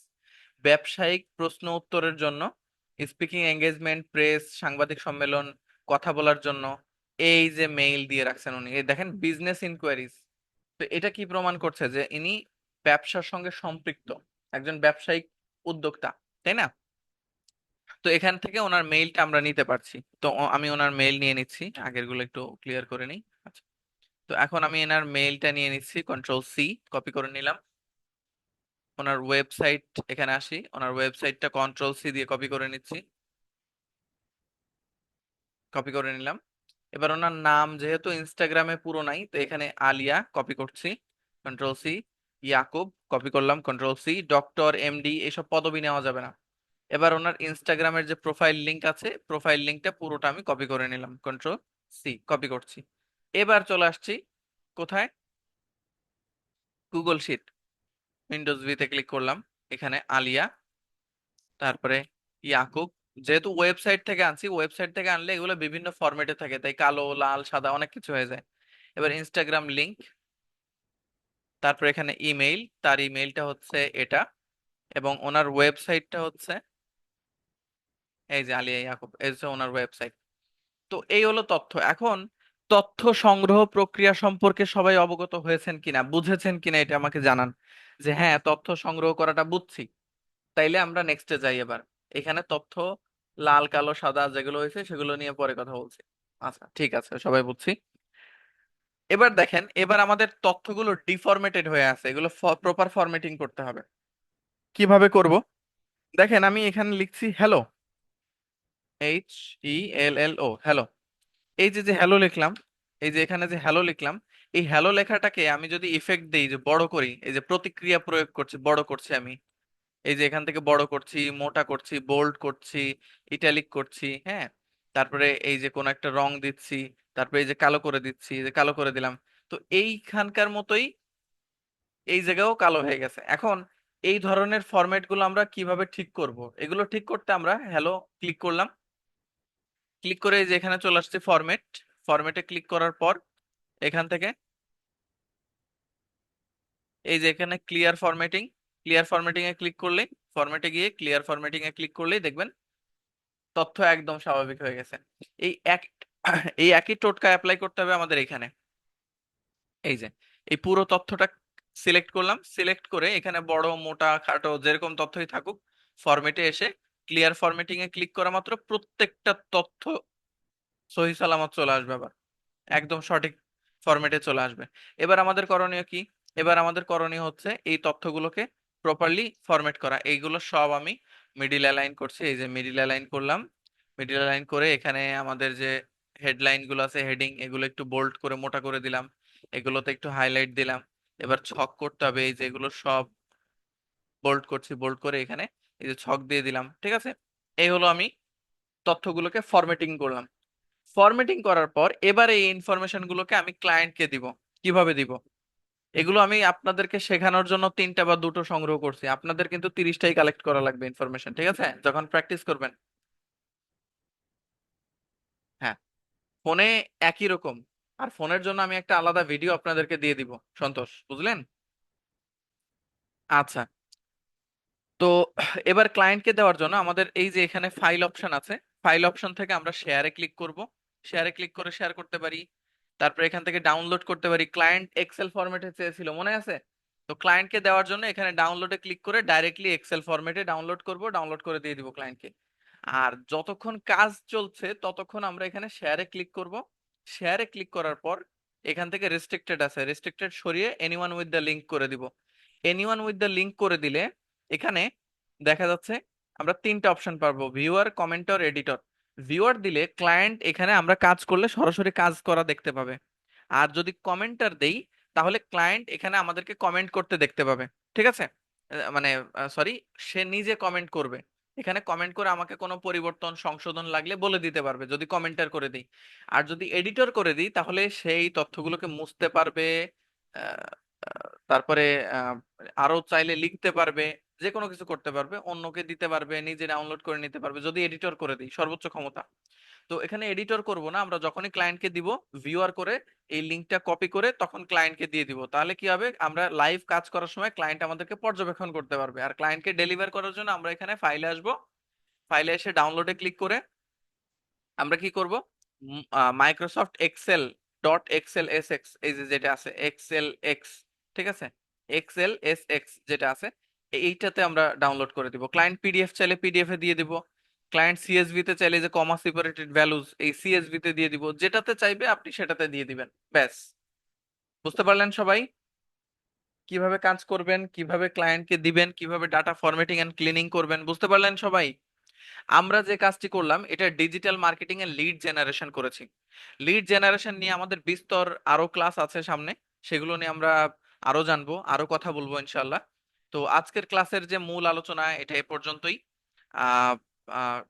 ব্যবসায়িক প্রশ্ন উত্তরের জন্য, স্পিকিং এঙ্গেজমেন্ট, প্রেস, সাংবাদিক সম্মেলন, কথা বলার জন্য, এই যে মেইল দিয়ে রাখছেন উনি, এই দেখেন বিজনেস ইনকোয়ারিজ। তো এটা কি প্রমাণ করছে? যে ইনি ব্যবসার সঙ্গে সম্পৃক্ত, একজন ব্যবসায়িক উদ্যোক্তা, তাই না? তো এখান থেকে ওনার মেইলটা আমরা নিতে পারছি। তো আমি ওনার মেইল নিয়ে নিচ্ছি, আগের গুলো একটু ক্লিয়ার করে নিই। আচ্ছা, তো এখন আমি এনার মেইলটা নিয়ে নিচ্ছি, কন্ট্রোল C, কপি করে নিলাম। ওনার ওয়েবসাইট, এখানে আসি, ওনার ওয়েবসাইটটা কন্ট্রোল C দিয়ে কপি করে নিচ্ছি, কপি করে নিলাম। এবার ওনার নাম যেহেতু ইনস্টাগ্রামে পুরো নাই, তো এখানে আলিয়া কপি করছি, কন্ট্রোল C, ইয়াকুব কপি করলাম, কন্ট্রোল C, ডক্টর এমডি এসব পদবি নেওয়া যাবে না। এবার ওনার ইনস্টাগ্রামের যে প্রোফাইল লিংক আছে, প্রোফাইল লিংকটা পুরোটা আমি কপি করে নিলাম, কন্ট্রোল সি কপি করছি। এবার চলে আসছি কোথায়, গুগল শিট। উইন্ডোজ ভিতে ক্লিক করলাম, এখানে আলিয়া, তারপরে ইয়াকুব। যেহেতু ওয়েবসাইট থেকে আনছি, ওয়েবসাইট থেকে আনলে এগুলো বিভিন্ন ফরম্যাটে থাকে, তাই কালো লাল সাদা অনেক কিছু হয়ে যায়। এবার ইনস্টাগ্রাম লিংক, তারপর এখানে ইমেইল, তার ইমেইলটা হচ্ছে এটা, এবং ওনার ওয়েবসাইটটা হচ্ছে এই যে আলিয়া ইয়াকুব, এই হচ্ছে ওনার ওয়েবসাইট। তো এই হলো তথ্য। এখন তথ্য সংগ্রহ প্রক্রিয়া সম্পর্কে সবাই অবগত হয়েছেন কিনা, বুঝেছেন কিনা, এটা আমাকে জানান। যে হ্যাঁ, তথ্য সংগ্রহ করাটা বুঝছি, তাইলে আমরা নেক্সটে যাই এবার। এখানে তথ্য লাল কালো সাদা যেগুলো হয়েছে সেগুলো নিয়ে পরে কথা বলছি। আচ্ছা ঠিক আছে, সবাই বুঝছি। এবার দেখেন, এবার আমাদের তথ্যগুলো ডিফরমেটেড হয়ে আছে, এগুলো প্রপার ফরম্যাটিং করতে হবে। কিভাবে করব? দেখেন আমি এখানে লিখছি হ্যালো, HELLO, হ্যালো। এই যে যে হ্যালো লিখলাম, এই যে এখানে যে হ্যালো লিখলাম, এই হ্যালো লেখাটাকে আমি যদি ইফেক্ট দেই, যে বড় করি, এই যে প্রতিক্রিয়া প্রয়োগ করছি, বড় করছি আমি, এই যে এখান থেকে বড় করছি, মোটা করছি, বোল্ড করছি, ইটালিক করছি, হ্যাঁ, তারপরে এই যে কোন একটা রং দিচ্ছি, তারপরে এই যে কালো করে দিচ্ছি, এই যে কালো করে দিলাম। তো এইখানকার মতোই এই জায়গাও কালো হয়ে গেছে। এখন এই ধরনের ফরম্যাট গুলো আমরা কিভাবে ঠিক করব? এগুলো ঠিক করতে আমরা হ্যালো ক্লিক করলাম, ক্লিক করে এই যে এখানে চলে আসছে ফরম্যাট, ফরম্যাটে ক্লিক করার পর এখান থেকে এই যে এখানে ক্লিয়ার ফরম্যাটিং, ক্লিয়ার ফরম্যাটিং এ ক্লিক করলেই, ফরম্যাটে গিয়ে ক্লিয়ার ফরম্যাটিং এ ক্লিক করলেই দেখবেন তথ্য একদম স্বাভাবিক হয়ে গেছে। এই এক এই একই টোটকা অ্যাপ্লাই করতে হবে আমাদের এখানে। এই যে এই পুরো তথ্যটা সিলেক্ট করলাম, সিলেক্ট করে এখানে বড় মোটা খাটো যেরকম তথ্যই থাকুক, ফরম্যাটে এসে ক্লিয়ার ফরম্যাটিং এ ক্লিক করা মাত্র প্রত্যেকটা তথ্য সহি সালামত চলে আসবে, আবার একদম সঠিক ফরম্যাটে চলে আসবে। এবার আমাদের করণীয় কি? এবার আমাদের করণীয় হচ্ছে এই তথ্যগুলোকে প্রপারলি ফরম্যাট করা। এইগুলো সব আমি মিডিল অ্যালাইন করছি, এই যে মিডিল অ্যালাইন করলাম। মিডিল অ্যালাইন করে এখানে আমাদের যে হেডলাইন গুলো আছে, হেডিং, এগুলো একটু বোল্ড করে মোটা করে দিলাম, এগুলোতে একটু হাইলাইট দিলাম। এবার ছক করতে হবে, এই যে এগুলো সব বোল্ড করছি, বোল্ড করে এখানে এই যে ছক দিয়ে দিলাম, ঠিক আছে। এই হলো আমি তথ্যগুলোকে ফরম্যাটিং করলাম। ফরম্যাটিং করার পর এবার এই ইনফরমেশন গুলোকে আমি ক্লায়েন্টকে দিব। কিভাবে দিব? এগুলো আমি আপনাদেরকে শেখানোর জন্য 3টা বা 2টো সংগ্রহ করছি, আপনাদের কিন্তু 30টাই কালেক্ট করা লাগবে ইনফরমেশন, ঠিক আছে, যখন প্র্যাকটিস করবেন। হ্যাঁ, ফোনে একই রকম। আর ফোনের জন্য আমি একটা আলাদা ভিডিও আপনাদেরকে দিয়ে দিব, সন্তোষ, বুঝলেন? আচ্ছা। তো এবার ক্লায়েন্টকে দেওয়ার জন্য আমাদের এই যে এখানে ফাইল অপশন আছে, ফাইল অপশন থেকে আমরা শেয়ারে ক্লিক করব। শেয়ারে ক্লিক করে শেয়ার করতে পারি। তারপর এখান থেকে ডাউনলোড করতে পারি। ক্লায়েন্ট এক্সেল ফরম্যাটে চেয়েছিল, মনে আছে? তো ক্লায়েন্টকে দেওয়ার জন্য এখানে ডাউনলোডে ক্লিক করে ডাইরেক্টলি এক্সেল ফরম্যাটে ডাউনলোড করব, ডাউনলোড করে দিয়ে দিব ক্লায়েন্টকে। আর যতক্ষণ কাজ চলছে ততক্ষণ আমরা এখানে শেয়ারে ক্লিক করব। শেয়ারে ক্লিক করার পর এখান থেকে রেস্ট্রিক্টেড আছে, রেস্ট্রিক্টেড সরিয়ে এনিওয়ান উইথ দ্য লিংক করে দিব। এনিওয়ান উইথ দ্য লিংক করে দিলে এখানে দেখা যাচ্ছে আমরা 3টা অপশন পাবো, ভিউয়ার, কমেন্টর, এডিটর। ভিউয়ার দিলে ক্লায়েন্ট এখানে আমরা কাজ করলে সরাসরি কাজ করা দেখতে পাবে। আর যদি কমেন্টার দেই তাহলে ক্লায়েন্ট এখানে আমাদেরকে কমেন্ট করতে দেখতে পাবে, ঠিক আছে। মানে সরি, সে নিজে কমেন্ট করবে, এখানে কমেন্ট করে আমাকে কোনো পরিবর্তন সংশোধন লাগলে বলে দিতে পারবে যদি কমেন্টার করে দিই। আর যদি এডিটর করে দিই তাহলে সেই তথ্যগুলোকে মুছতে পারবে, আহ, তারপরে আহ, আরো চাইলে লিখতে পারবে, যে কোনো কিছু করতে পারবে, অন্যকে দিতে পারবে, নিজে ডাউনলোড করে নিতে পারবে যদি এডিটর করে দিই, সর্বোচ্চ ক্ষমতা। তো এখানে এডিটর করব না, আমরা যখনই ক্লায়েন্টকে দিব ভিউয়ার করে এই লিঙ্কটা কপি করে তখন ক্লায়েন্টকে দিয়ে দিব। তাহলে কি হবে, আমরা লাইভ কাজ করার সময় ক্লায়েন্ট আমাদেরকে পর্যবেক্ষণ করতে পারবে। আর ক্লায়েন্টকে ডেলিভার করার জন্য আমরা এখানে ফাইলে আসব, ফাইলে এসে ডাউনলোডে ক্লিক করে আমরা কি করব, Microsoft Excel dot Excel S X, এই যে যেটা আছে এক্সেল এক্স, ঠিক আছে, এক্সেল এস এক্স যেটা আছে, এইটাতে আমরা ডাউনলোড করে দিব। ক্লায়েন্ট পিডিএফ চাইলে পিডিএফ এ দিয়ে দিব, ক্লায়েন্ট সিএসভি তে চাইলে যে কমা সেপারেটেড ভ্যালুজ, এই সিএসভি তে দিয়ে দিব, যেটাতে চাইবে আপনি সেটাতে দিয়ে দিবেন, ব্যাস। বুঝতে পারলেন সবাই কিভাবে কাজ করবেন, কিভাবে ক্লায়েন্টকে দিবেন, কিভাবে ডাটা ফরম্যাটিং এন্ড ক্লিনিং করবেন? বুঝতে পারলেন সবাই? আমরা যে কাজটি করলাম এটা ডিজিটাল মার্কেটিং এর লিড জেনারেশন করেছি। লিড জেনারেশন নিয়ে আমাদের বিস্তর আরো ক্লাস আছে সামনে, সেগুলো নিয়ে আমরা আরো জানবো, আরো কথা বলবো ইনশাল্লাহ। তো আজকের ক্লাসের যে মূল আলোচনা এটা এ পর্যন্তই। আহ আহ,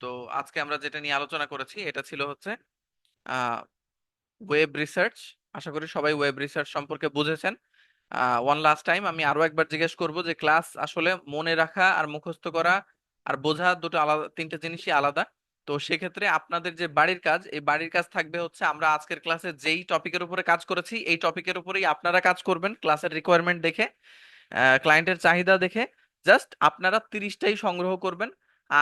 তো আজকে আমরা যেটা নিয়ে আলোচনা করেছি এটা ছিল হচ্ছে ওয়েব রিসার্চ। আশা করি সবাই ওয়েব রিসার্চ সম্পর্কে বুঝেছেন। ওয়ান লাস্ট টাইম আমি আরো একবার জিজ্ঞেস করব যে ক্লাস আসলে মনে রাখা আর মুখস্থ করা আর বোঝা দুটো আলাদা, তিনটে জিনিসই আলাদা। তো সেক্ষেত্রে আপনাদের যে বাড়ির কাজ, এই বাড়ির কাজ থাকবে হচ্ছে আমরা আজকের ক্লাসে যেই টপিকের উপরে কাজ করেছি এই টপিকের উপরেই আপনারা কাজ করবেন ক্লাসের রিকোয়ারমেন্ট দেখে, ক্লায়েন্টের চাহিদা দেখে। জাস্ট আপনারা 30টাই সংগ্রহ করবেন।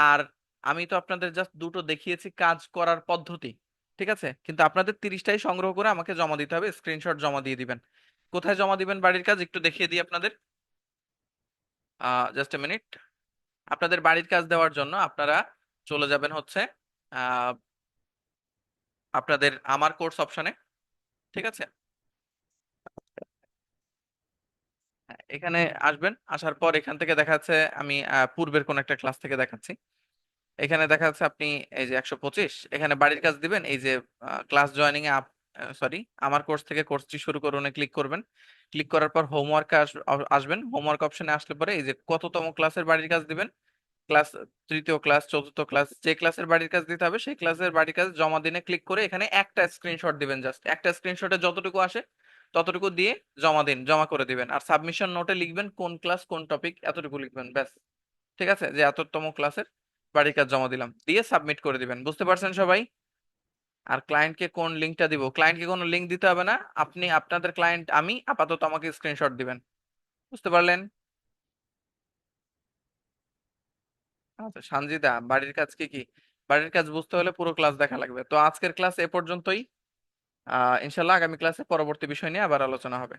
আর আমি তো আপনাদের জাস্ট দুটো দেখিয়েছি কাজ করার পদ্ধতি, ঠিক আছে, কিন্তু আপনাদের 30টাই সংগ্রহ করে আমাকে জমা দিতে হবে, স্ক্রিনশট জমা দিয়ে দিবেন। কোথায় জমা দিবেন বাড়ির কাজ একটু দেখিয়ে দিই আপনাদের। Just a minute. আপনাদের বাড়ির কাজ দেওয়ার জন্য আপনারা চলে যাবেন হচ্ছে আহ, আপনাদের আমার কোর্স অপশনে, ঠিক আছে। হ্যাঁ, এখানে আসবেন, আসার পর এখান থেকে দেখা যাচ্ছে আমি পূর্বের কোন একটা ক্লাস থেকে দেখাচ্ছি। এখানে দেখা যাচ্ছে আপনি এই যে 125 এখানে বাড়ির কাজ দিবেন, এই যে ক্লাস জয়েনিং এ সরি আমার কোর্স থেকে কোর্সটি শুরু করুন ক্লিক করবেন। ক্লিক করার পর হোমওয়ার্ক আসবেন। হোমওয়ার্ক অপশনে আসলে পরে এই যে কততম ক্লাসের বাড়ির কাজ দিবেন, ক্লাস তৃতীয় ক্লাস, চতুর্থ ক্লাস, যে ক্লাসের বাড়ির কাজ দিতে হবে সেই ক্লাসের বাড়ির কাজ জমা দিনে ক্লিক করে এখানে একটা স্ক্রিনশট দিবেন। জাস্ট একটা স্ক্রিনশটে যতটুকু আসে ততটুকু দিয়ে জমা দিন, জমা করে দিবেন। আর সাবমিশন নোটে লিখবেন কোন ক্লাস কোন টপিক, এতটুকু লিখবেন ব্যাস। ঠিক আছে, যে এততম ক্লাসের বাড়ির কাজ জমা দিলাম, দিয়ে সাবমিট করে দিবেন। বুঝতে পারছেন সবাই? আর ক্লায়েন্টকে কোন লিঙ্কটা দিব, ক্লায়েন্টকে কোনো লিঙ্ক দিতে হবে না, আপনি আপনাদের ক্লায়েন্ট আমি, আপাতত আমাকে স্ক্রিনশট দিবেন। বুঝতে পারলেন? আচ্ছা সানজিদা, বাড়ির কাজ কি কি? বাড়ির কাজ বুঝতে হলে পুরো ক্লাস দেখা লাগবে। তো আজকের ক্লাস এ পর্যন্তই। ইনশাল্লাহ আগামী ক্লাসে পরবর্তী বিষয় নিয়ে আবার আলোচনা হবে।